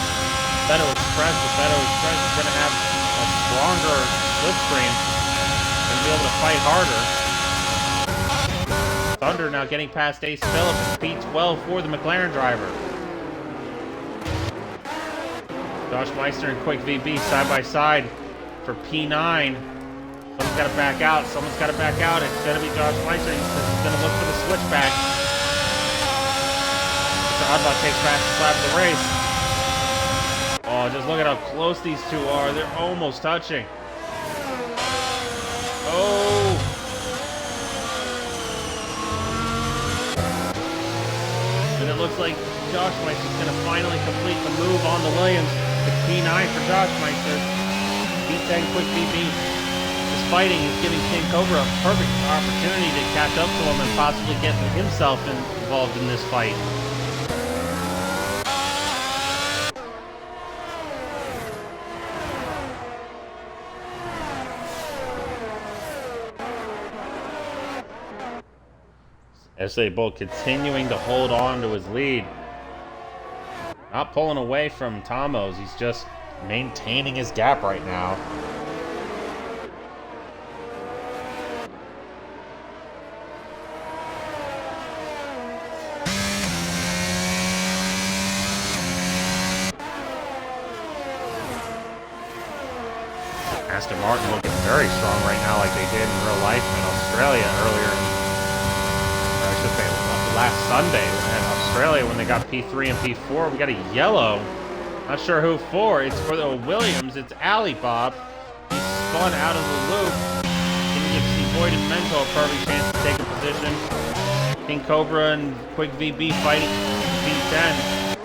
Beto Express. The Beto Express is going to have a stronger slipstream and be able to fight harder. Thunder now getting past Ace Phillips. P12 for the McLaren driver. Josh Meister and Quick VB side by side for P9. Someone's got to back out. Someone's got to back out. It's going to be Josh Meister. He's going to look for the switchback. Mr. Oddbot takes fastest lap of the race. Oh, just look at how close these two are. They're almost touching. Oh. And it looks like Josh Meister's going to finally complete the move on the Williams. It's P9 for Josh Meister. P10 Quick VB. This fighting is giving King Cobra a perfect opportunity to catch up to him and possibly get himself involved in this fight. SA Bolt continuing to hold on to his lead. Not pulling away from Tomos. He's just maintaining his gap right now. Aston Martin looking very strong right now like they did in real life in Australia earlier. Last Sunday in Australia when they got P3 and P4. We got a yellow. Not sure who for. It's for the Williams. It's Ali Bob. He spun out of the loop. Can give Steve Boyd and Mento a perfect chance to take a position. King Cobra and Quick VB fighting P10.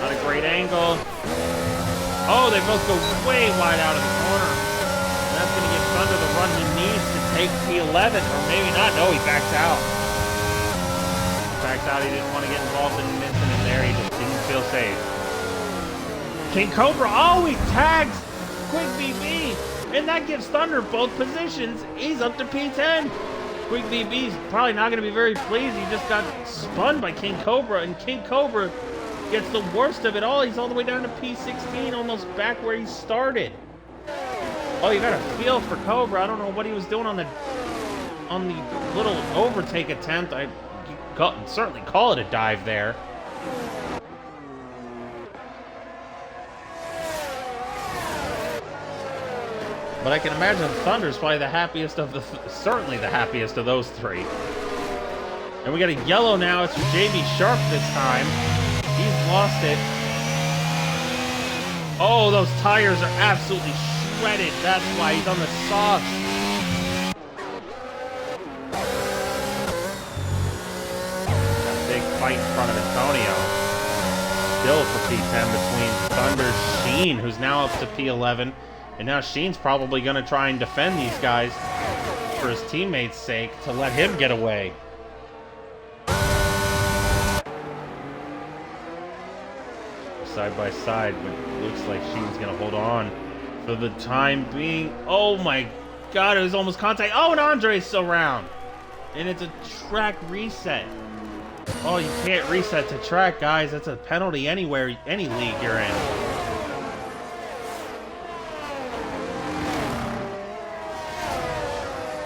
Not a great angle. Oh, they both go way wide out of the corner. And that's going to give Thunder the run he needs to take P11. Or maybe not. No, he backs out. Out. He didn't want to get involved in an incident there. He just didn't feel safe. King Cobra always tags Quick VB, and that gives Thunder both positions. He's up to P10. Quick VB's probably not going to be very pleased. He just got spun by King Cobra, and King Cobra gets the worst of it all. He's all the way down to P16, almost back where he started. Oh, you got a feel for Cobra. I don't know what he was doing on the little overtake attempt. I certainly call it a dive there. But I can imagine Thunder's probably the happiest of certainly the happiest of those three. And we got a yellow now. It's for JB Sharp this time. He's lost it. Oh, those tires are absolutely shredded. That's why he's on the softs. Fight in front of Antonio. Still for P10 between Thunder Sheen, who's now up to P11. And now Sheen's probably going to try and defend these guys for his teammates' sake to let him get away. Side by side, but it looks like Sheen's going to hold on for the time being. Oh my God, it was almost contact. Oh, and Andre's still around. And it's a track reset. Oh, you can't reset to track, guys. That's a penalty anywhere, any league you're in.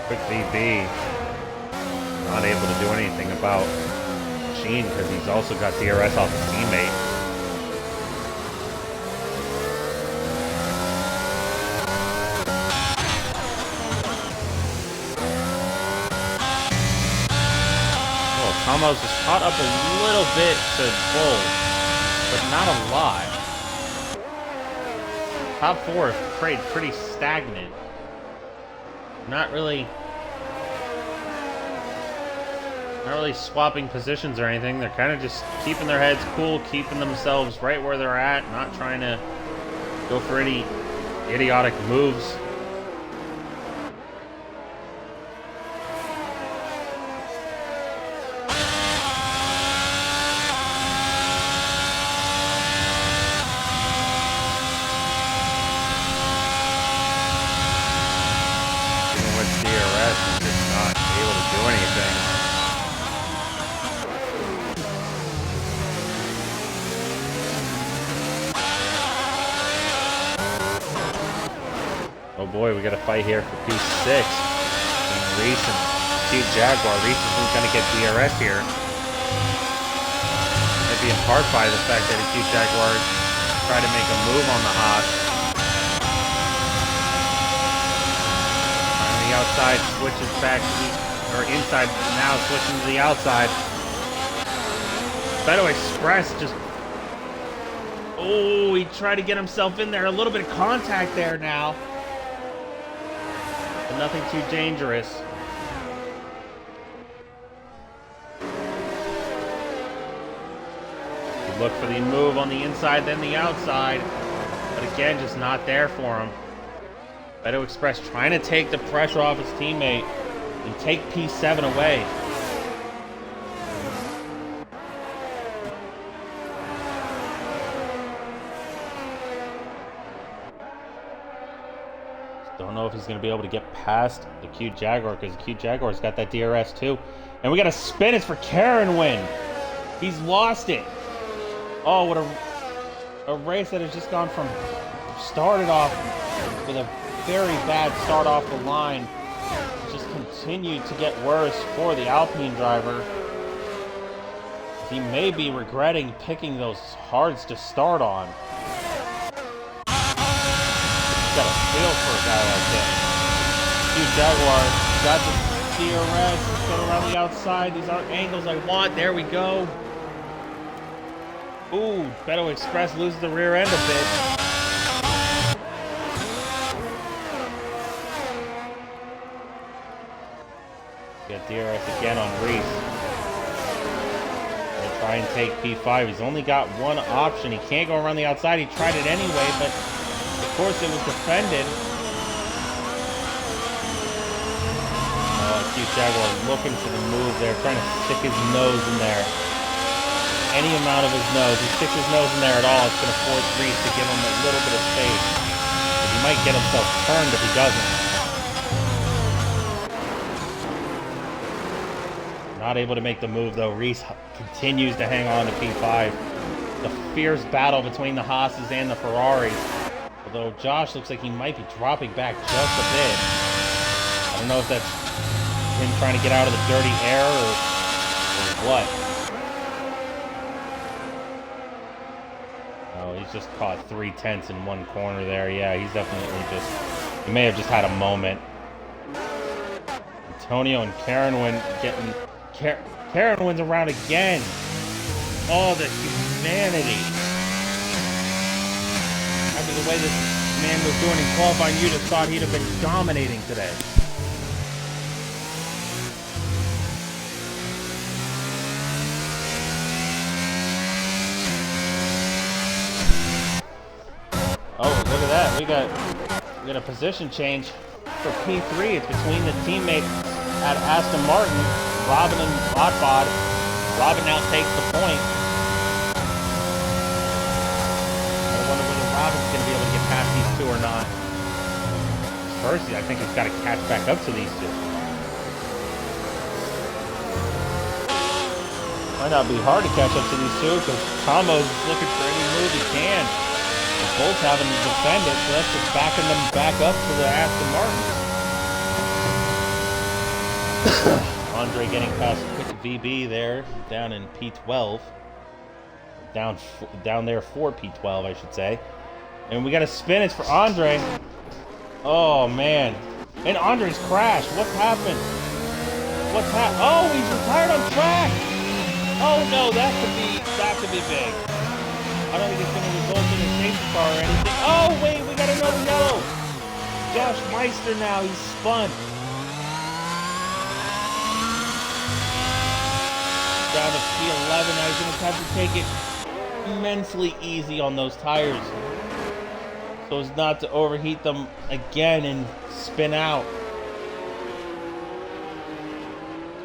Quick VB. Not able to do anything about Sheen because he's also got DRS off his teammate. Tomo's just caught up a little bit to Bull, but not a lot. Top four have played pretty stagnant. Not really swapping positions or anything. They're kind of just keeping their heads cool, keeping themselves right where they're at, not trying to go for any idiotic moves. Even with DRS, it's just not able to do anything. Oh boy, we got a fight here for P6 between Reese and Cute Jaguar. Reese isn't going to get DRS here. Maybe in part by the fact that a Cute Jaguar tried to make a move on the Haas. On the outside, switches back to the, or inside, now switching to the outside. Beto Express just, oh, he tried to get himself in there. A little bit of contact there now. But nothing too dangerous. You look for the move on the inside, then the outside. But again, just not there for him. Beto Express trying to take the pressure off his teammate and take P7 away. Don't know if he's going to be able to get past the Cute Jaguar, because the Cute Jaguar's got that DRS too. And we got a spin. It's for Karen win. He's lost it. Oh, what a race that has just gone from started off with a very bad start off the line. Just continued to get worse for the Alpine driver. He may be regretting picking those hards to start on. Got a feel for a guy like that. Cute Jaguar got the DRS. Let's go around the outside. These aren't angles I want. There we go. Ooh, Beto Express loses the rear end a bit. Got DRS again on Reese. Gonna try and take P5. He's only got one option. He can't go around the outside. He tried it anyway, but of course it was defended. Cute Jaguar looking for the move there, trying to stick his nose in there. Any amount of his nose. He sticks his nose in there at all, it's going to force Reese to give him a little bit of space. But he might get himself turned if he doesn't. Not able to make the move though. Reese continues to hang on to P5. The fierce battle between the Haas's and the Ferraris. Although Josh looks like he might be dropping back just a bit. I don't know if that's him trying to get out of the dirty air or what. Oh, he's just caught 3/10 in one corner there. Yeah, he's definitely just, he may have just had a moment. Antonio and Karen win getting, Karen wins around again. Oh, the humanity. After the way this man was doing in qualifying, you'd have thought he'd have been dominating today. Oh, look at that. We got a position change for P3. It's between the teammates at Aston Martin, Robin and Otbod. Robin now takes the point. I wonder whether Robin's going to be able to get past these two or not. First, I think he's got to catch back up to these two. Might not be hard to catch up to these two because Tomo's looking for any move he can. Both having to defend it, so that's just backing them back up to the Aston Martin. Andre getting past quick VB there, down in P12. Down there for P12, I should say. And we got a spin, it's for Andre. Oh, man. And Andre's crashed. What's happened? Oh, he's retired on track. Oh no, that could be big. I don't think it's gonna result in a safety car or anything. Oh wait, we got another yellow. Josh Meister now, he's spun. Down to P11, now he's gonna have to take it immensely easy on those tires so as not to overheat them again and spin out.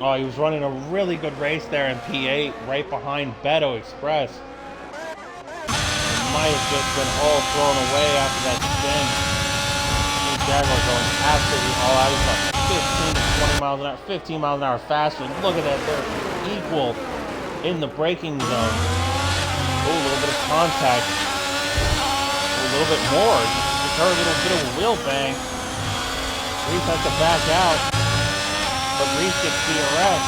Oh, he was running a really good race there in P8, right behind Beto Express. It might have just been all thrown away after that spin. Jaguar going absolutely all out. He's about 15 to 20 miles an hour, 15 miles an hour faster. Look at that, they're equal in the braking zone. Oh, a little bit of contact. A little bit more. Just heard a little bit of a wheel bang. Reese has to back out. But Reese gets the arrest.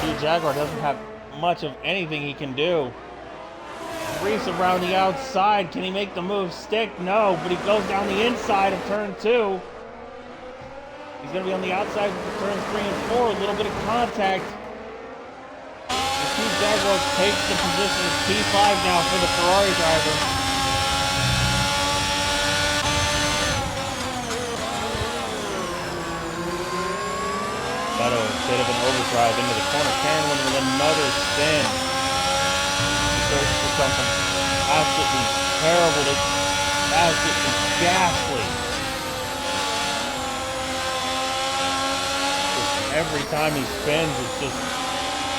The Jaguar doesn't have much of anything he can do. Reese around the outside. Can he make the move stick? No, but he goes down the inside of turn 2. He's going to be on the outside of turns 3 and 4. A little bit of contact. The two Jaguars takes the position of P5 now for the Ferrari driver. Beto, a bit of an overdrive into the corner. Cameron with another spin. He goes for something absolutely terrible, absolutely ghastly. Every time he spins, it's just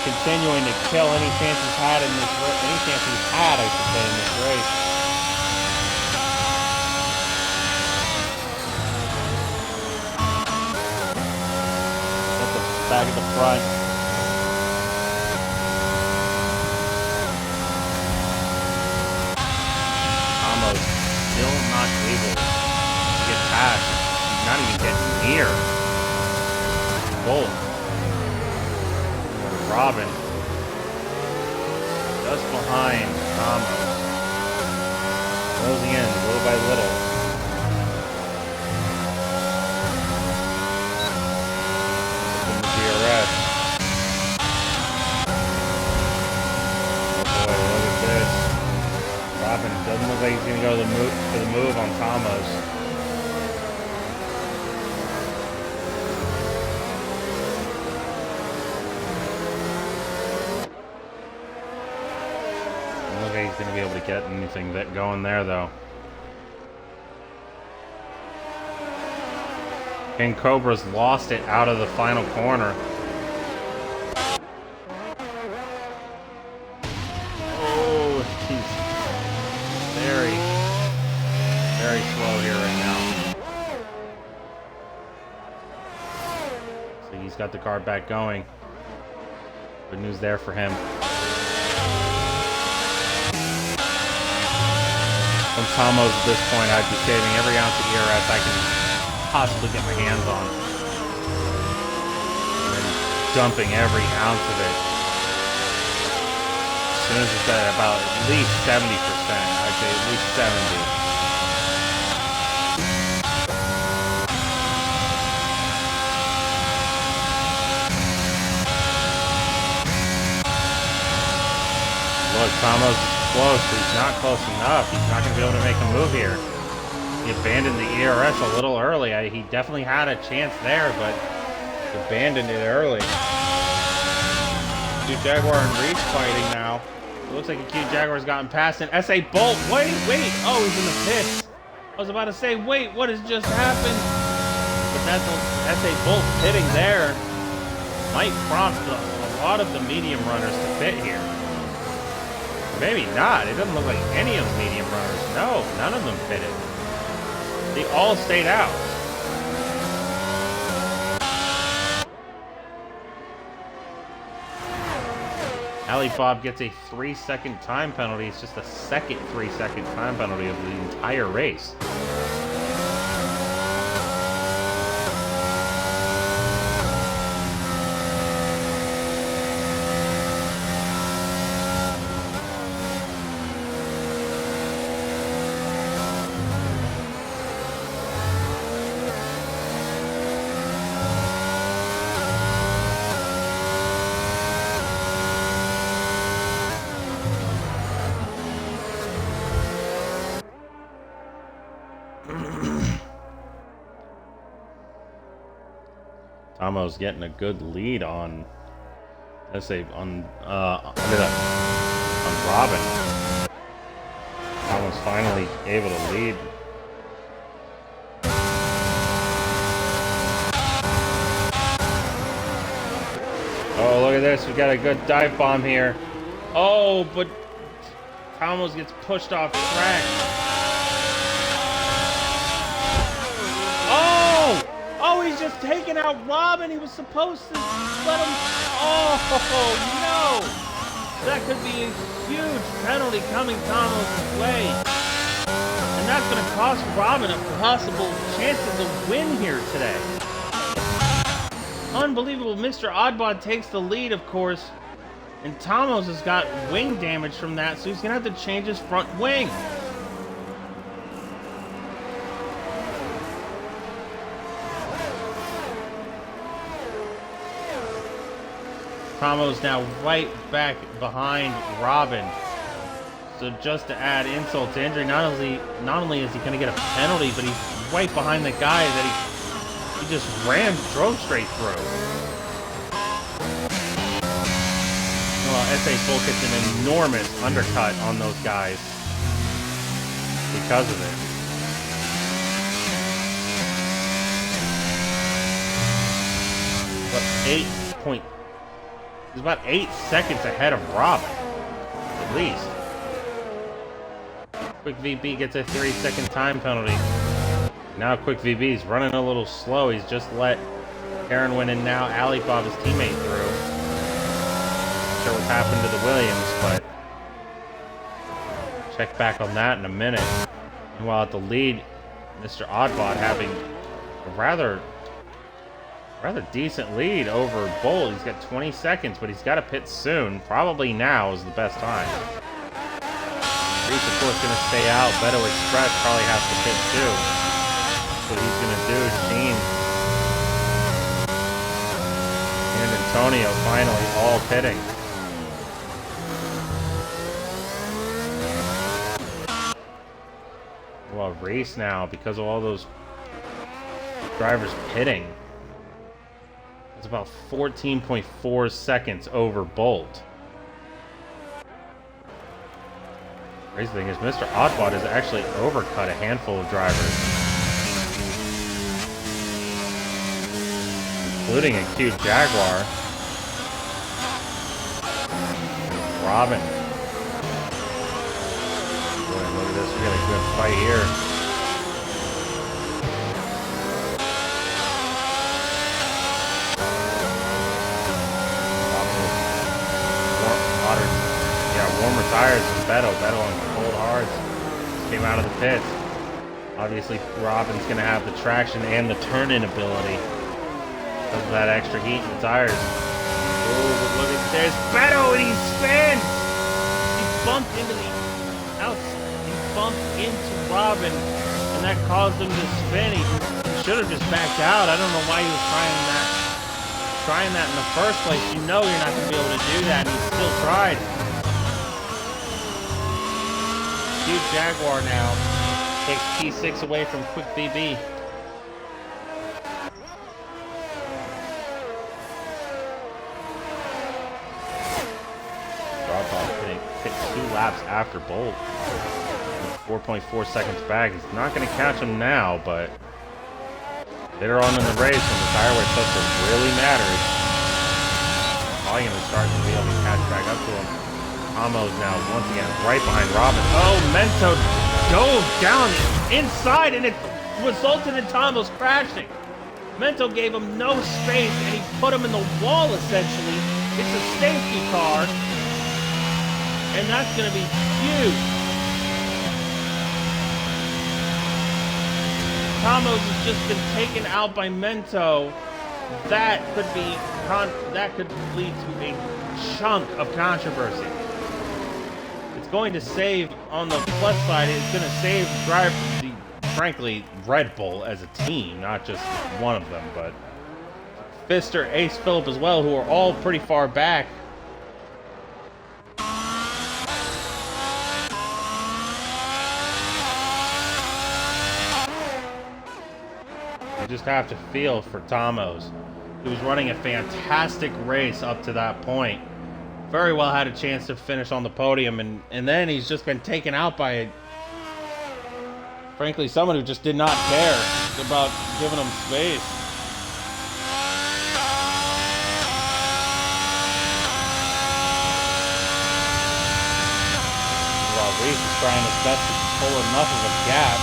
continuing to kill any chance he's had in this race. Any chance he's had, I should say, in this race. Get the back at the front. Almost still not able to get past. He's not even getting near. Bolt. Robin just behind Thomas. Closing in little by little. From the DRS. Oh boy, look at this. Robin doesn't look like he's gonna go for the move on Thomas. He's going to be able to get anything that going there, though. King Cobra's lost it out of the final corner. Oh, he's very, very slow here right now. So he's got the car back going. Good news there for him. From Tomos at this point, I'd be saving every ounce of ERS I can possibly get my hands on. And dumping every ounce of it. As soon as it's at about at least 70%, I'd say at least 70. Look, Tomos close, but he's not close enough. He's not going to be able to make a move here. He abandoned the ERS a little early. He definitely had a chance there, but he abandoned it early. Q Jaguar and Reese fighting now. It looks like a Q Jaguar's gotten past an SA Bolt. Wait. Oh, he's in the pits. I was about to say, wait, what has just happened? But that's a SA Bolt pitting there. Might prompt a lot of the medium runners to pit here. Maybe not. It doesn't look like any of the medium runners. No, none of them pitted. They all stayed out. Ali Bob gets a 3-second time penalty. It's just the second 3-second time penalty of the entire race. Tomo's getting a good lead on, let's say, on Robin. Tomo's finally able to lead. Oh, look at this. We got a good dive bomb here. Oh, but Tomo's gets pushed off track. Oh! Oh, he's just taking out Robin. He was supposed to let him... Oh, no! That could be a huge penalty coming Tomo's way. And that's going to cost Robin a possible chance of the win here today. Unbelievable. Mr. Oddbod takes the lead, of course. And Tomo's has got wing damage from that, so he's going to have to change his front wing. Tomo's now right back behind Robin. So just to add insult to injury, not only is he going to get a penalty, but he's right behind the guy that he just drove straight through. Well, S.A. Full gets an enormous undercut on those guys because of it. But he's about 8 seconds ahead of Robin, at least. Quick VB gets a 3-second time penalty. Now Quick VB's running a little slow. He's just let Karen win and now Alipov, his teammate, through. Not sure what happened to the Williams, but check back on that in a minute. Meanwhile, at the lead, Mr. Oddbot having a rather decent lead over Bolt. He's got 20 seconds, but he's got to pit soon. Probably now is the best time. Reese, of course, going to stay out. Beto Express probably has to pit too. That's what he's going to do. Gene and Antonio finally all pitting. Well, Reese now, because of all those drivers pitting, it's about 14.4 seconds over Bolt. Crazy thing is, Mr. Oddbot has actually overcut a handful of drivers, including a cute Jaguar. Robin. Boy, look at this. We got a good fight here. Warmer tires from Beto on cold hards. Came out of the pits. Obviously, Robin's going to have the traction and the turn-in ability because of that extra heat in the tires. Oh, but look at this. Beto, and he spins! He bumped into Robin, and that caused him to spin. He should have just backed out. I don't know why he was trying that in the first place. You know you're not going to be able to do that, and he still tried. Huge Jaguar now takes P6 away from Quick VB. Dropbox hit 2 laps after Bolt. 4.4 seconds back. He's not going to catch him now, but later on in the race, when the tire wear starts to really matter, probably going to start to be able to catch back up to him. Tomo's now once again right behind Robin. Oh, Mento dove down inside and it resulted in Tomo's crashing. Mento gave him no space and he put him in the wall essentially. It's a safety car. And that's going to be huge. Tomo's has just been taken out by Mento. That could lead to a chunk of controversy. Going to save, on the plus side, it's going to save frankly, Red Bull as a team, not just one of them, but Pfister, Ace Phillip as well, who are all pretty far back. You just have to feel for Tomo's. He was running a fantastic race up to that point. Very well had a chance to finish on the podium, and then he's just been taken out by, frankly, someone who just did not care about giving him space. While Reese is trying his best to pull enough of a gap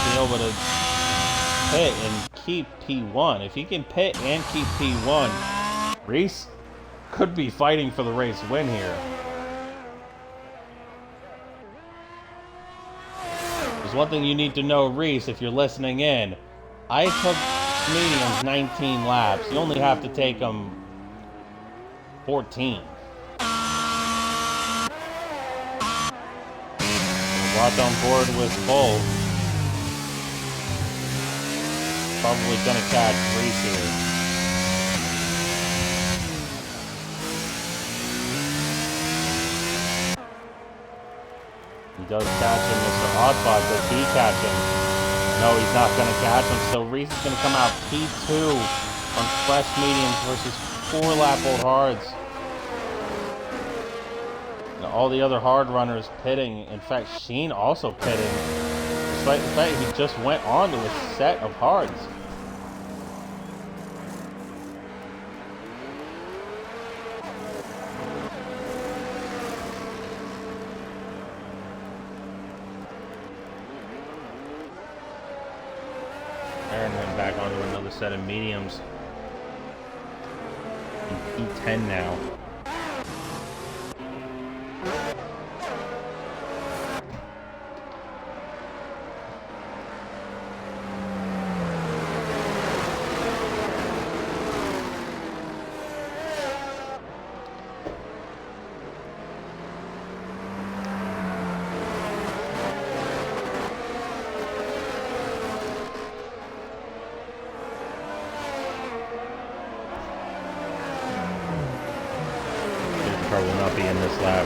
to be able to pit and keep P1. If he can pit and keep P1, Reese could be fighting for the race win here. There's one thing you need to know, Reese, if you're listening in. I took mediums 19 laps. You only have to take them 14. Brought on board with Bull. Probably gonna catch Reese here. He does catch him. Mr. Oddbot, does he catch him? No, he's not going to catch him. So Reese is going to come out P2 on fresh mediums versus 4-lap-old hards. Now, all the other hard runners pitting. In fact, Sheen also pitting. Despite the fact he just went on to a set of hards. Aaron went back onto another set of mediums. In P10 now. Car will not be in this lap.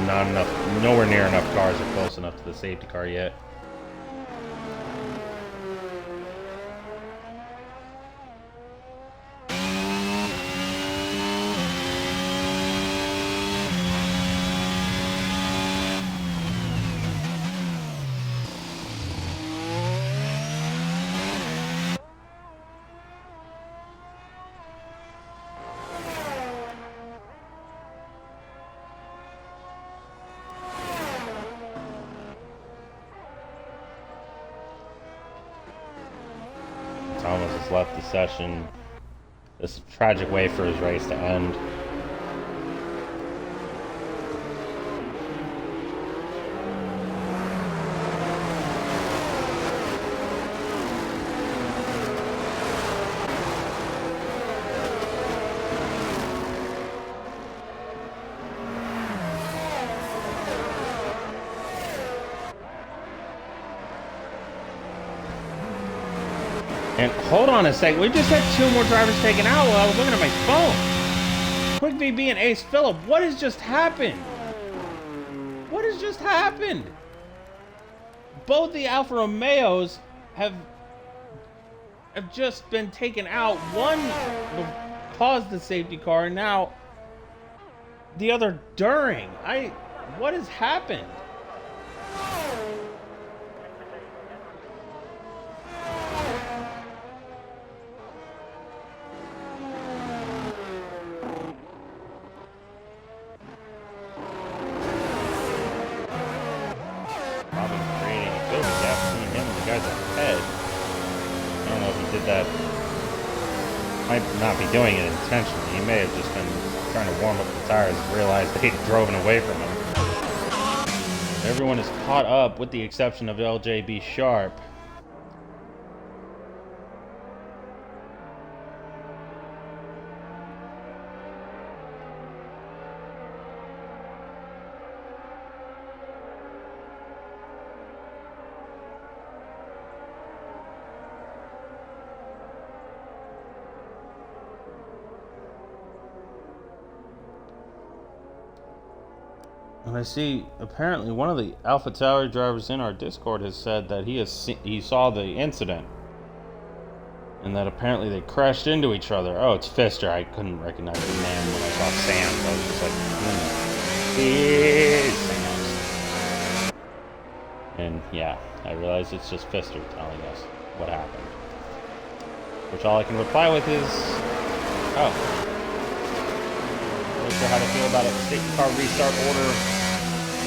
Not enough, nowhere near enough cars are close enough to the safety car yet. Thomas has left the session. This is a tragic way for his race to end. And hold on a second, we just had 2 more drivers taken out while I was looking at my phone. Quick VB and Ace Phillip, what has just happened? What has just happened? Both the Alfa Romeos have just been taken out. One caused the safety car, and now the other during. What has happened? Might not be doing it intentionally. He may have just been trying to warm up the tires and realized they had driven away from him. Everyone is caught up with the exception of LJB Sharp. And I see, apparently, one of the AlphaTauri drivers in our Discord has said that he saw the incident, And that apparently they crashed into each other. Oh, it's Pfister. I couldn't recognize the man when I saw Sam. I was just like, Sam's. And yeah, I realized it's just Pfister telling us what happened. Which all I can reply with is, oh. Not sure how to feel about it. The safety car restart order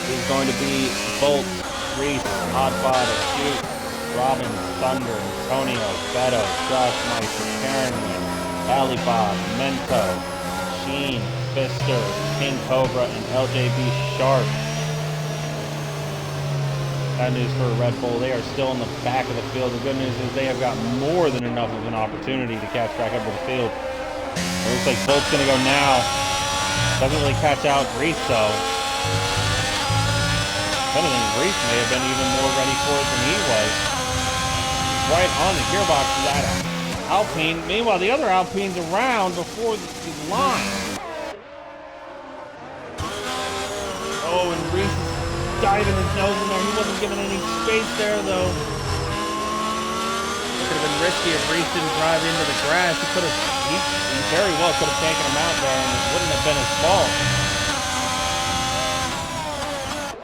is going to be Bolt, Reese, Oddbod, Acute, Robin, Thunder, Antonio, Beto, Josh Meister, Karen, Allie Bob, Mento, Sheen, Pfister, King Cobra, and LJB Sharp. Bad news for Red Bull. They are still in the back of the field. The good news is they have got more than enough of an opportunity to catch back up to the field. It looks like Bolt's going to go now. Doesn't really catch out Reese, though. If anything, Reese may have been even more ready for it than he was. He's right on the gearbox for that Alpine. Meanwhile, the other Alpine's around before the line. Oh, and Reese is diving his nose in there. He wasn't given any space there, though. It could have been risky if Reese didn't drive into the grass. He very well could have taken him out there, and it wouldn't have been his fault.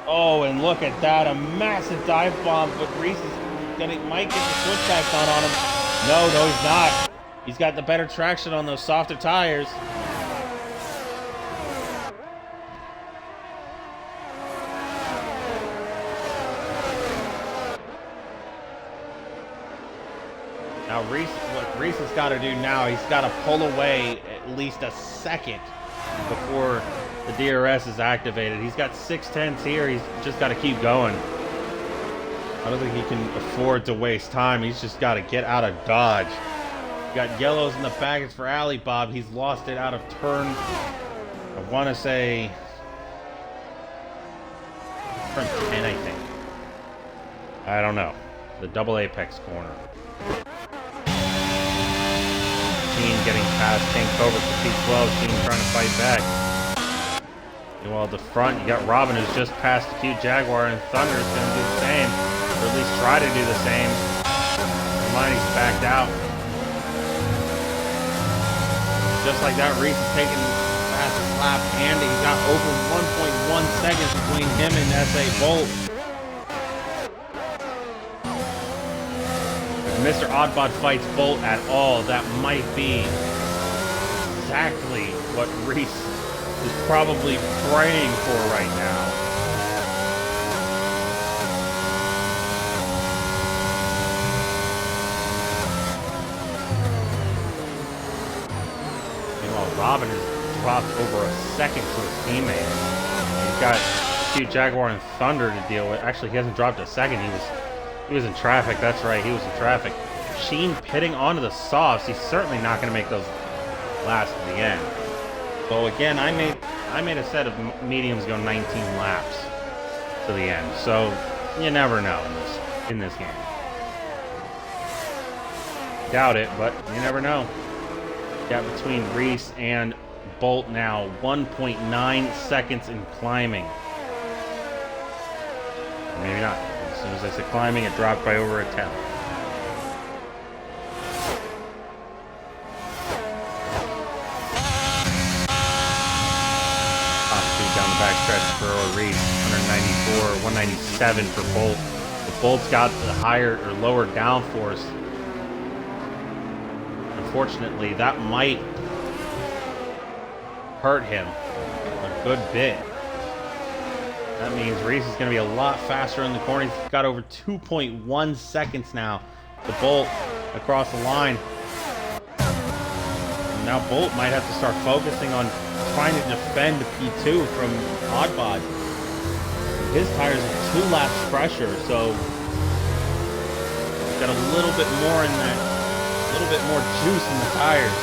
Oh, and look at that. A massive dive bomb, but Reese might get the switchbacks on him. No, he's not. He's got the better traction on those softer tires. Now, what Reese has got to do now, he's got to pull away at least a second before the DRS is activated. He's got 6/10 here. He's just got to keep going. I don't think he can afford to waste time. He's just got to get out of Dodge. Got yellows in the baggage for Allie Bob. He's lost it out of turn, I want to say, turn 10, I think. I don't know. The double apex corner. Sheen getting past King Cobra for P12. Sheen trying to fight back. Meanwhile, at the front, you got Robin, who's just passed the cute Jaguar, and Thunder is going to do the same, or at least try to do the same. Hermione's backed out. Just like that, Reese is taking the fastest lap, and he got over 1.1 seconds between him and S.A. Bolt. If Mr. Oddbod fights Bolt at all, that might be exactly what Reese is probably praying for right now. Meanwhile, Robin has dropped over a second to his teammate. He's got cute Jaguar and Thunder to deal with. Actually, he hasn't dropped a second. He was in traffic. That's right, he was in traffic. Sheen pitting onto the softs. He's certainly not going to make those last to the end. So again, I made a set of mediums go 19 laps to the end. So you never know in this game. Doubt it, but you never know. Gap between Reese and Bolt now 1.9 seconds in climbing. Maybe not. As soon as I said climbing, it dropped by over a tenth. Down the backstretch for Reese, 194, 197 for Bolt. If Bolt's got the higher or lower downforce, unfortunately, that might hurt him a good bit. That means Reese is going to be a lot faster in the corner. He's got over 2.1 seconds now to Bolt across the line. And now Bolt might have to start focusing on trying to defend P2 from Oddbod. His tires are 2 laps fresher, so he's got a little bit more in that, a little bit more juice in the tires.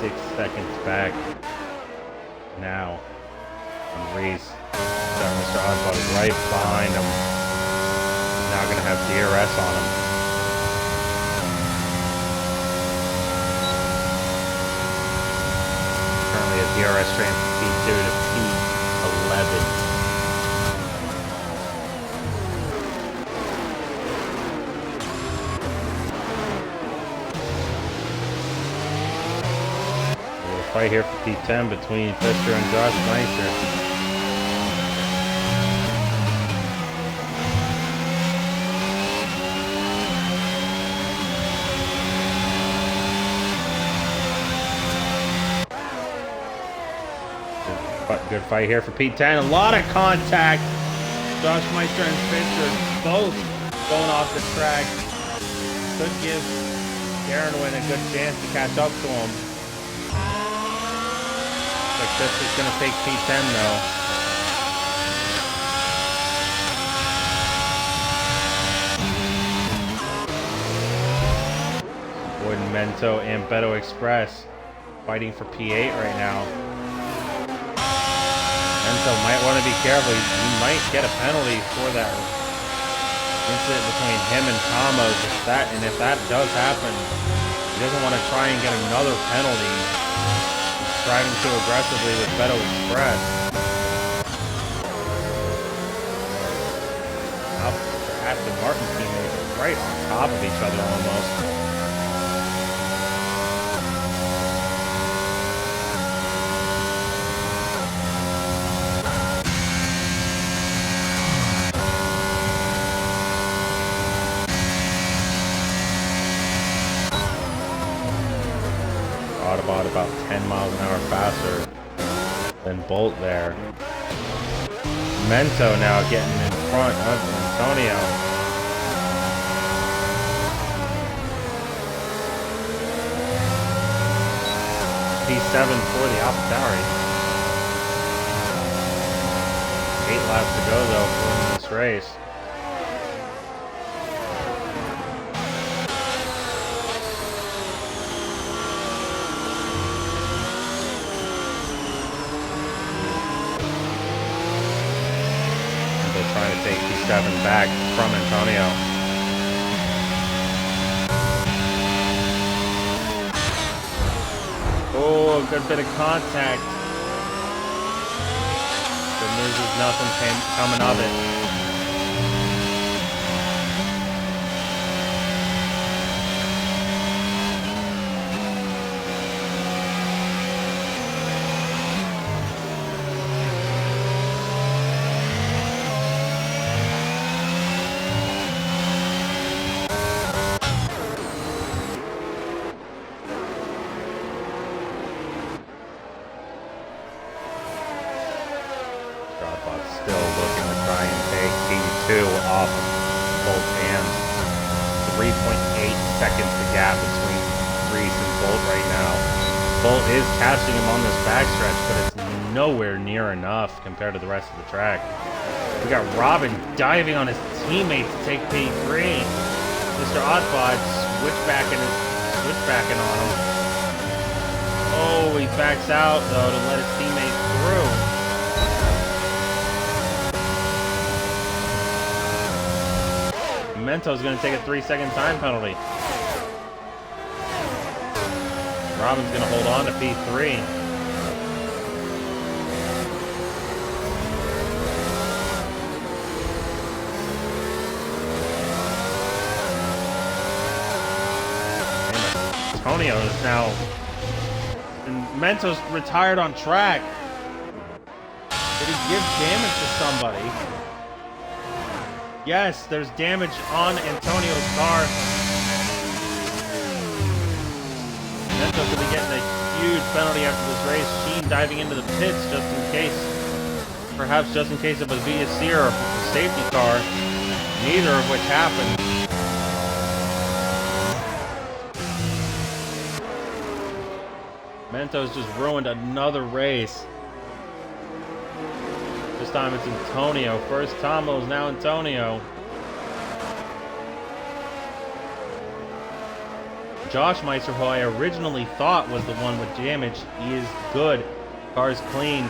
6 seconds back now. And Reese, Mr. Oddball is right behind him. Now going to have DRS on him. Currently a DRS train from P2 to P11. Fight here for P10 between Fisher and Josh Meister. Good fight here for P10. A lot of contact. Josh Meister and Fisher both going off the track. Could give Darren a good chance to catch up to him. This is going to take P10 though. Gordon Mento and Beto Express fighting for P8 right now. Mento might want to be careful. He might get a penalty for that incident between him and Tomos. If that does happen, he doesn't want to try and get another penalty. Driving too aggressively with Beto Express. Aston Martin teammates are right on top of each other almost. Autobot about 10 miles an hour faster than Bolt there. Mento now getting in front of Antonio. P7 for the AlphaTauri. 8 laps to go though for this race. Trying to take P7 back from Antonio. Oh, a good bit of contact. Good news is nothing coming of it. Still looking to try and take P2 off of Bolt's hands. 3.8 seconds the gap between Reese and Bolt right now. Bolt is catching him on this backstretch, but it's nowhere near enough compared to the rest of the track. We got Robin diving on his teammate to take P3. Mr. Oddbot switchbacking on him. Oh, he backs out though to let his teammate through. Mento's going to take a 3-second time penalty. Robin's going to hold on to P3. And Antonio is now... And Mento's retired on track. Did he give damage to somebody? Yes, there's damage on Antonio's car. Mento could be getting a huge penalty after this race. Sheen diving into the pits just in case. Perhaps just in case of a VSC or a safety car. Neither of which happened. Mento's just ruined another race. This time it's Antonio. First Tomos, now Antonio. Josh Meister, who I originally thought was the one with damage, he is good. Car's clean.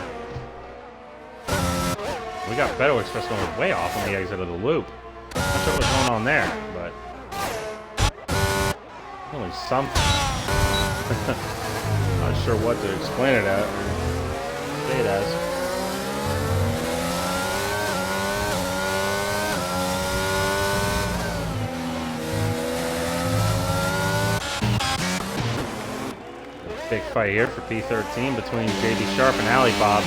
We got Beto Express going way off on the exit of the loop. Not sure what's going on there, but only something. Not sure what to explain it as. Say it as. Big fight here for P13 between JB Sharp and Ali Bob.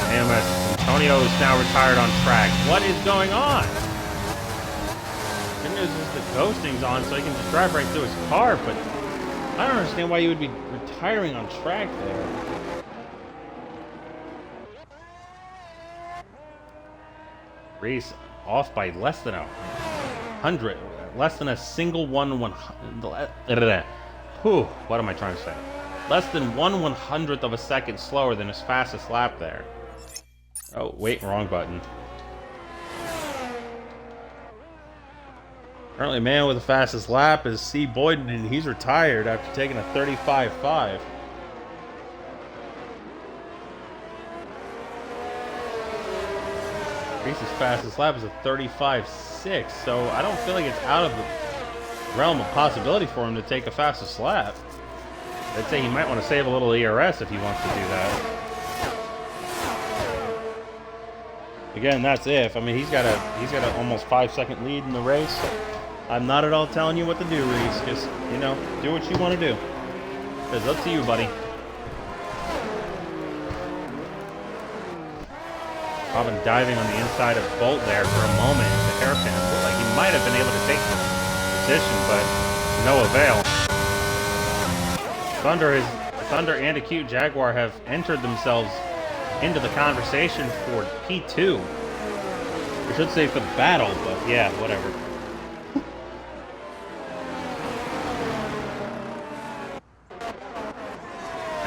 AMS Antonio is now retired on track. What is going on? Good news is the ghosting's on, so he can just drive right through his car, but I don't understand why you would be retiring on track there. Race off by less than 100, less than a single 1/100. What am I trying to say? Less than 1/100th of a second slower than his fastest lap there. Oh, wait, wrong button. Currently, man with the fastest lap is C. Boyden, and he's retired after taking a 35.5. Reese's fastest lap is a 35.6, so I don't feel like it's out of the realm of possibility for him to take the fastest lap. I'd say he might want to save a little ERS if he wants to do that. Again, that's if. I mean, he's got a almost 5-second lead in the race. I'm not at all telling you what to do, Reese. Just, you know, do what you want to do. It's up to you, buddy. Robin diving on the inside of Bolt there for a moment. The hairpin looked like he might have been able to take the position, but no avail. Thunder and Acute Jaguar have entered themselves into the conversation for P2. I should say for the battle, but yeah, whatever.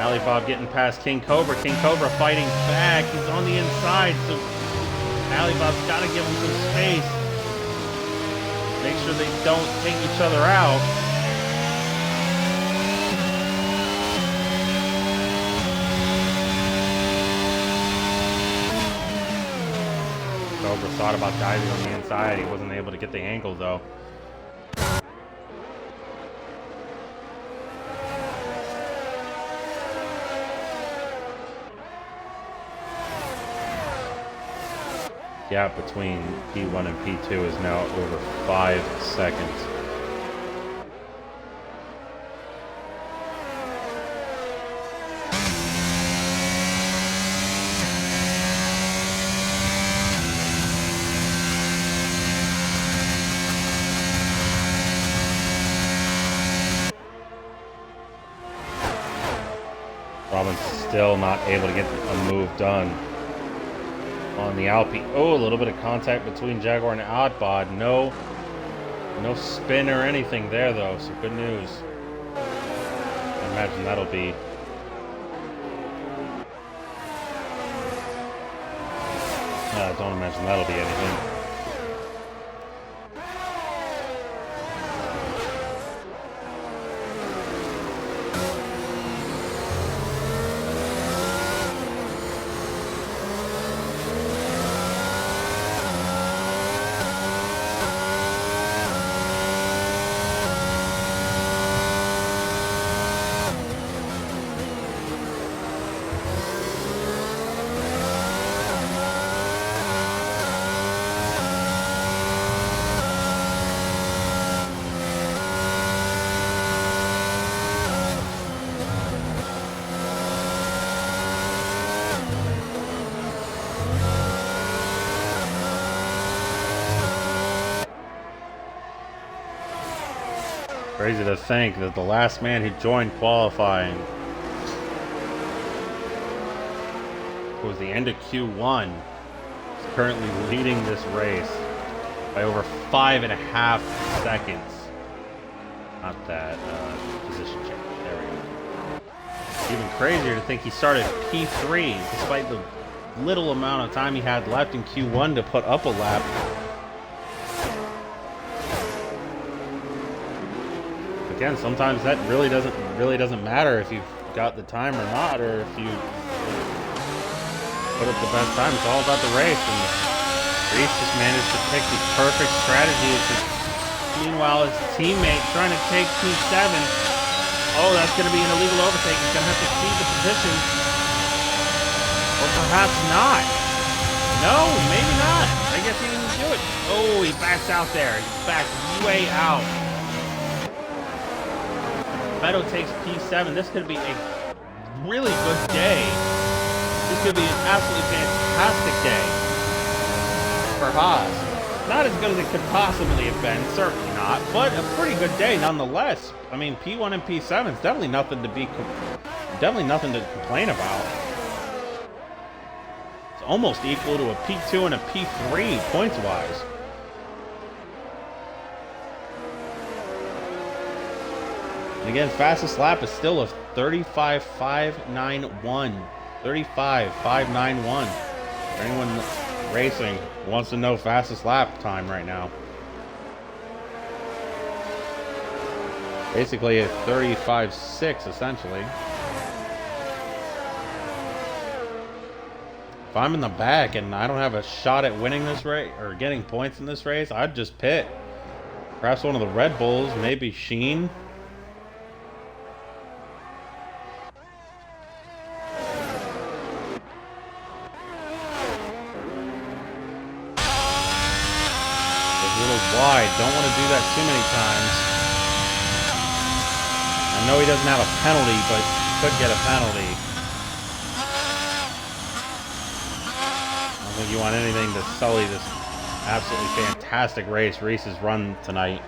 Ali Bob getting past King Cobra. King Cobra fighting back. He's on the inside, so Ali Bob's got to give him some space. Make sure they don't take each other out. Cobra thought about diving on the inside. He wasn't able to get the angle, though. Gap between P1 and P2 is now over 5 seconds. Robin's still not able to get a move done on the Alpi. Oh, a little bit of contact between Jaguar and Oddbod. No spin or anything there, though, so good news. I imagine that'll be... I don't imagine that'll be anything. Crazy to think that the last man who joined qualifying towards the end of Q1 is currently leading this race by over 5.5 seconds. Not that position change. There we go. Even crazier to think he started P3 despite the little amount of time he had left in Q1 to put up a lap. Again, sometimes that really doesn't matter if you've got the time or not, or if you put up the best time. It's all about the race, and Reese just managed to pick the perfect strategy. Meanwhile, his teammate trying to take P7. Oh, that's going to be an illegal overtake. He's going to have to cede the position. Or perhaps not. No, maybe not. I guess he didn't do it. Oh, he backs out there. He backs way out. Beto takes P7. This could be a really good day. This could be an absolutely fantastic day for Haas. Not as good as it could possibly have been, certainly not, but a pretty good day nonetheless. I mean, P1 and P7 is definitely nothing to complain about. It's almost equal to a P2 and a P3 points-wise. And again, fastest lap is still a 35.591. 35.591. For anyone racing wants to know fastest lap time right now. Basically a 35.6 essentially. If I'm in the back and I don't have a shot at winning this race or getting points in this race, I'd just pit. Perhaps one of the Red Bulls, maybe Sheen. Wide. Don't want to do that too many times. I know he doesn't have a penalty, but could get a penalty. I don't think you want anything to sully this absolutely fantastic race Reese has run tonight.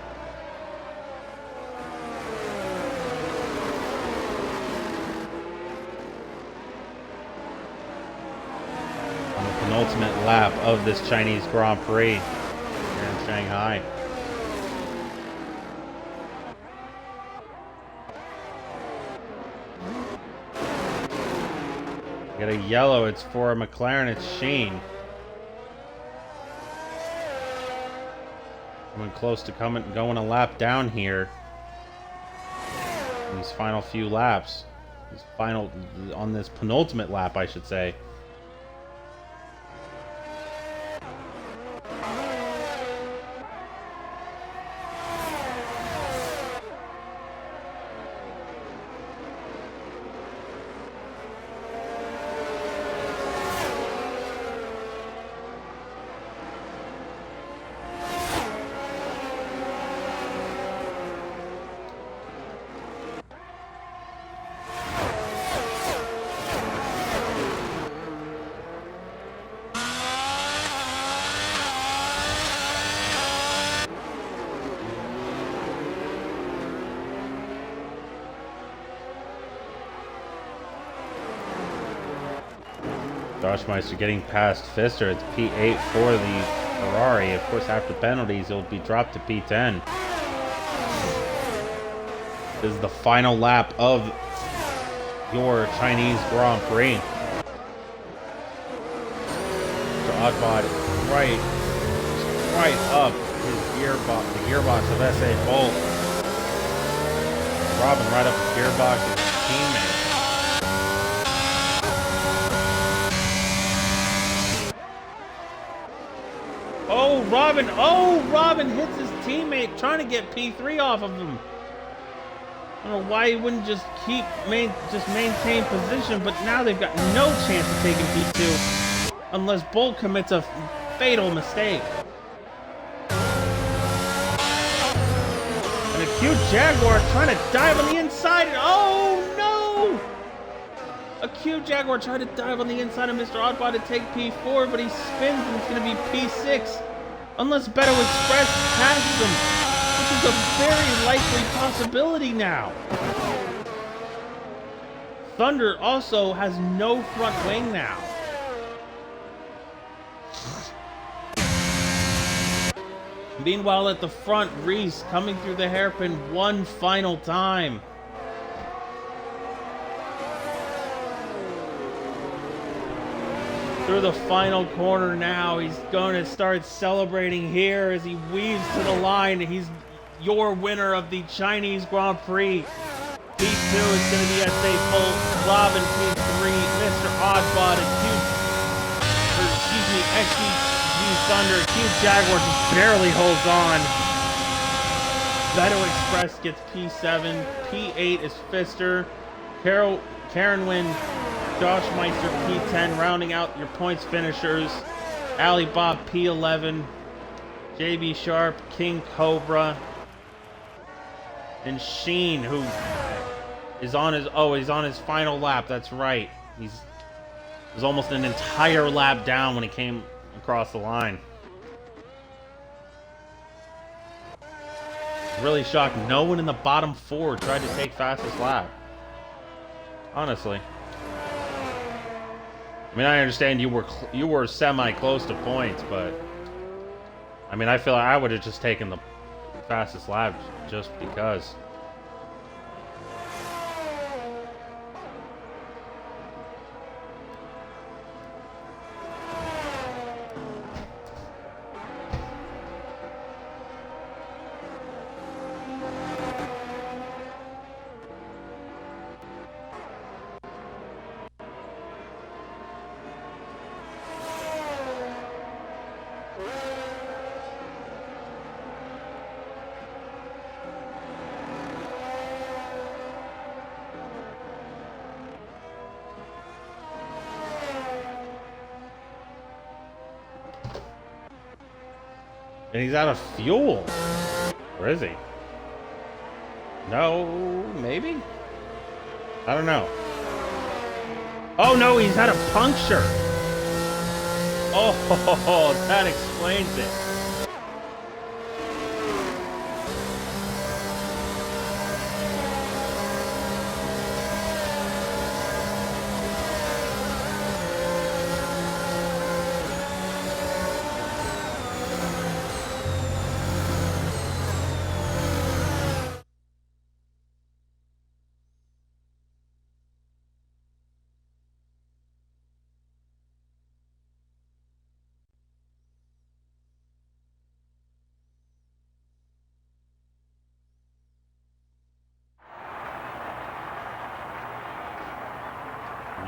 On the penultimate lap of this Chinese Grand Prix. Shanghai. Get a yellow, it's for McLaren, it's Sheen. Coming close to going a lap down here. In these final few laps. On this penultimate lap, I should say. Doshmeister getting past Pfister. It's P8 for the Ferrari. Of course, after penalties, it'll be dropped to P10. This is the final lap of your Chinese Grand Prix. Mr. Oddbod right up his gearbox, the gearbox of SA Bolt. Robin right up the gearbox of his teammate. Robin hits his teammate trying to get P3 off of him. I don't know why he wouldn't just maintain position, but now they've got no chance of taking P2 unless Bolt commits a fatal mistake. And a cute Jaguar trying to dive on the inside. Oh no! A cute Jaguar tried to dive on the inside of Mr. Oddbod to take P4, but he spins and it's going to be P6. Unless Beto Express passes him, which is a very likely possibility now. Thunder also has no front wing now. Meanwhile, at the front, Reese coming through the hairpin one final time. through the final corner now. He's going to start celebrating here as he weaves to the line. He's your winner of the Chinese Grand Prix. P2 is going to be S.A. Bolt, Robin P3, Mr. Oddbot, and XG Thunder. Cube Jaguar just barely holds on. Beto Express gets P7. P8 is Fister. Karen Wynn, Josh Meister P10, rounding out your points finishers. Ali Bob P11. JB Sharp, King Cobra, and Sheen, who is on his final lap. That's right. It was almost an entire lap down when he came across the line. Really shocked. No one in the bottom four tried to take fastest lap. Honestly. I mean, I understand you were semi close to points, but I mean, I feel like I would have just taken the fastest lap just because. And he's out of fuel. Where is he? No, maybe? I don't know. Oh no, he's had a puncture. Oh, that explains it.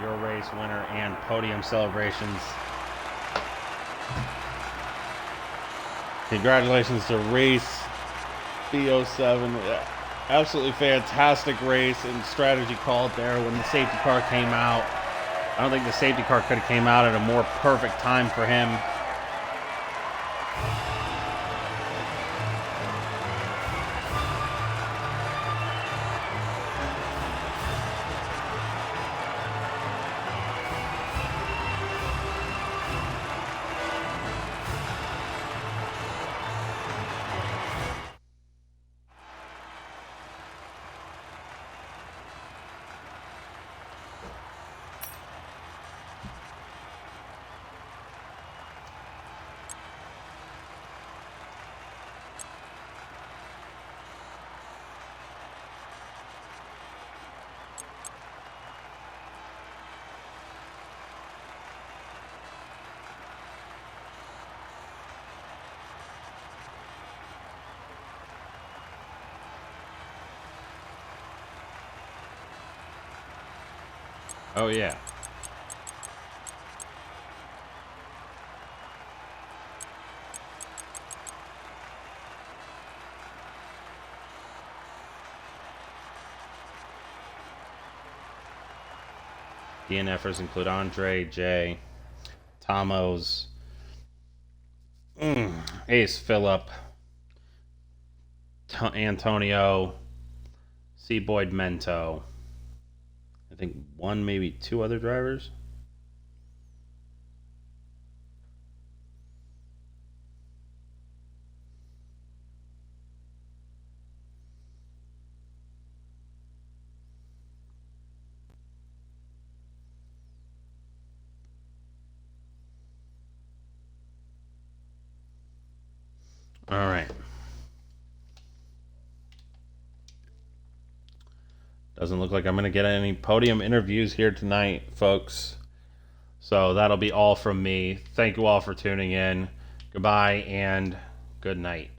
Your race winner and podium celebrations. Congratulations to Race B07. Absolutely fantastic race and strategy called there when the safety car came out. I don't think the safety car could have came out at a more perfect time for him. Oh, yeah. DNFers include Andre, Jay, Tomos, Ace Phillip, Antonio, C. Boyd Mento. I think one, maybe two other drivers. All right. Doesn't look like I'm going to get any podium interviews here tonight, folks. So that'll be all from me. Thank you all for tuning in. Goodbye and good night.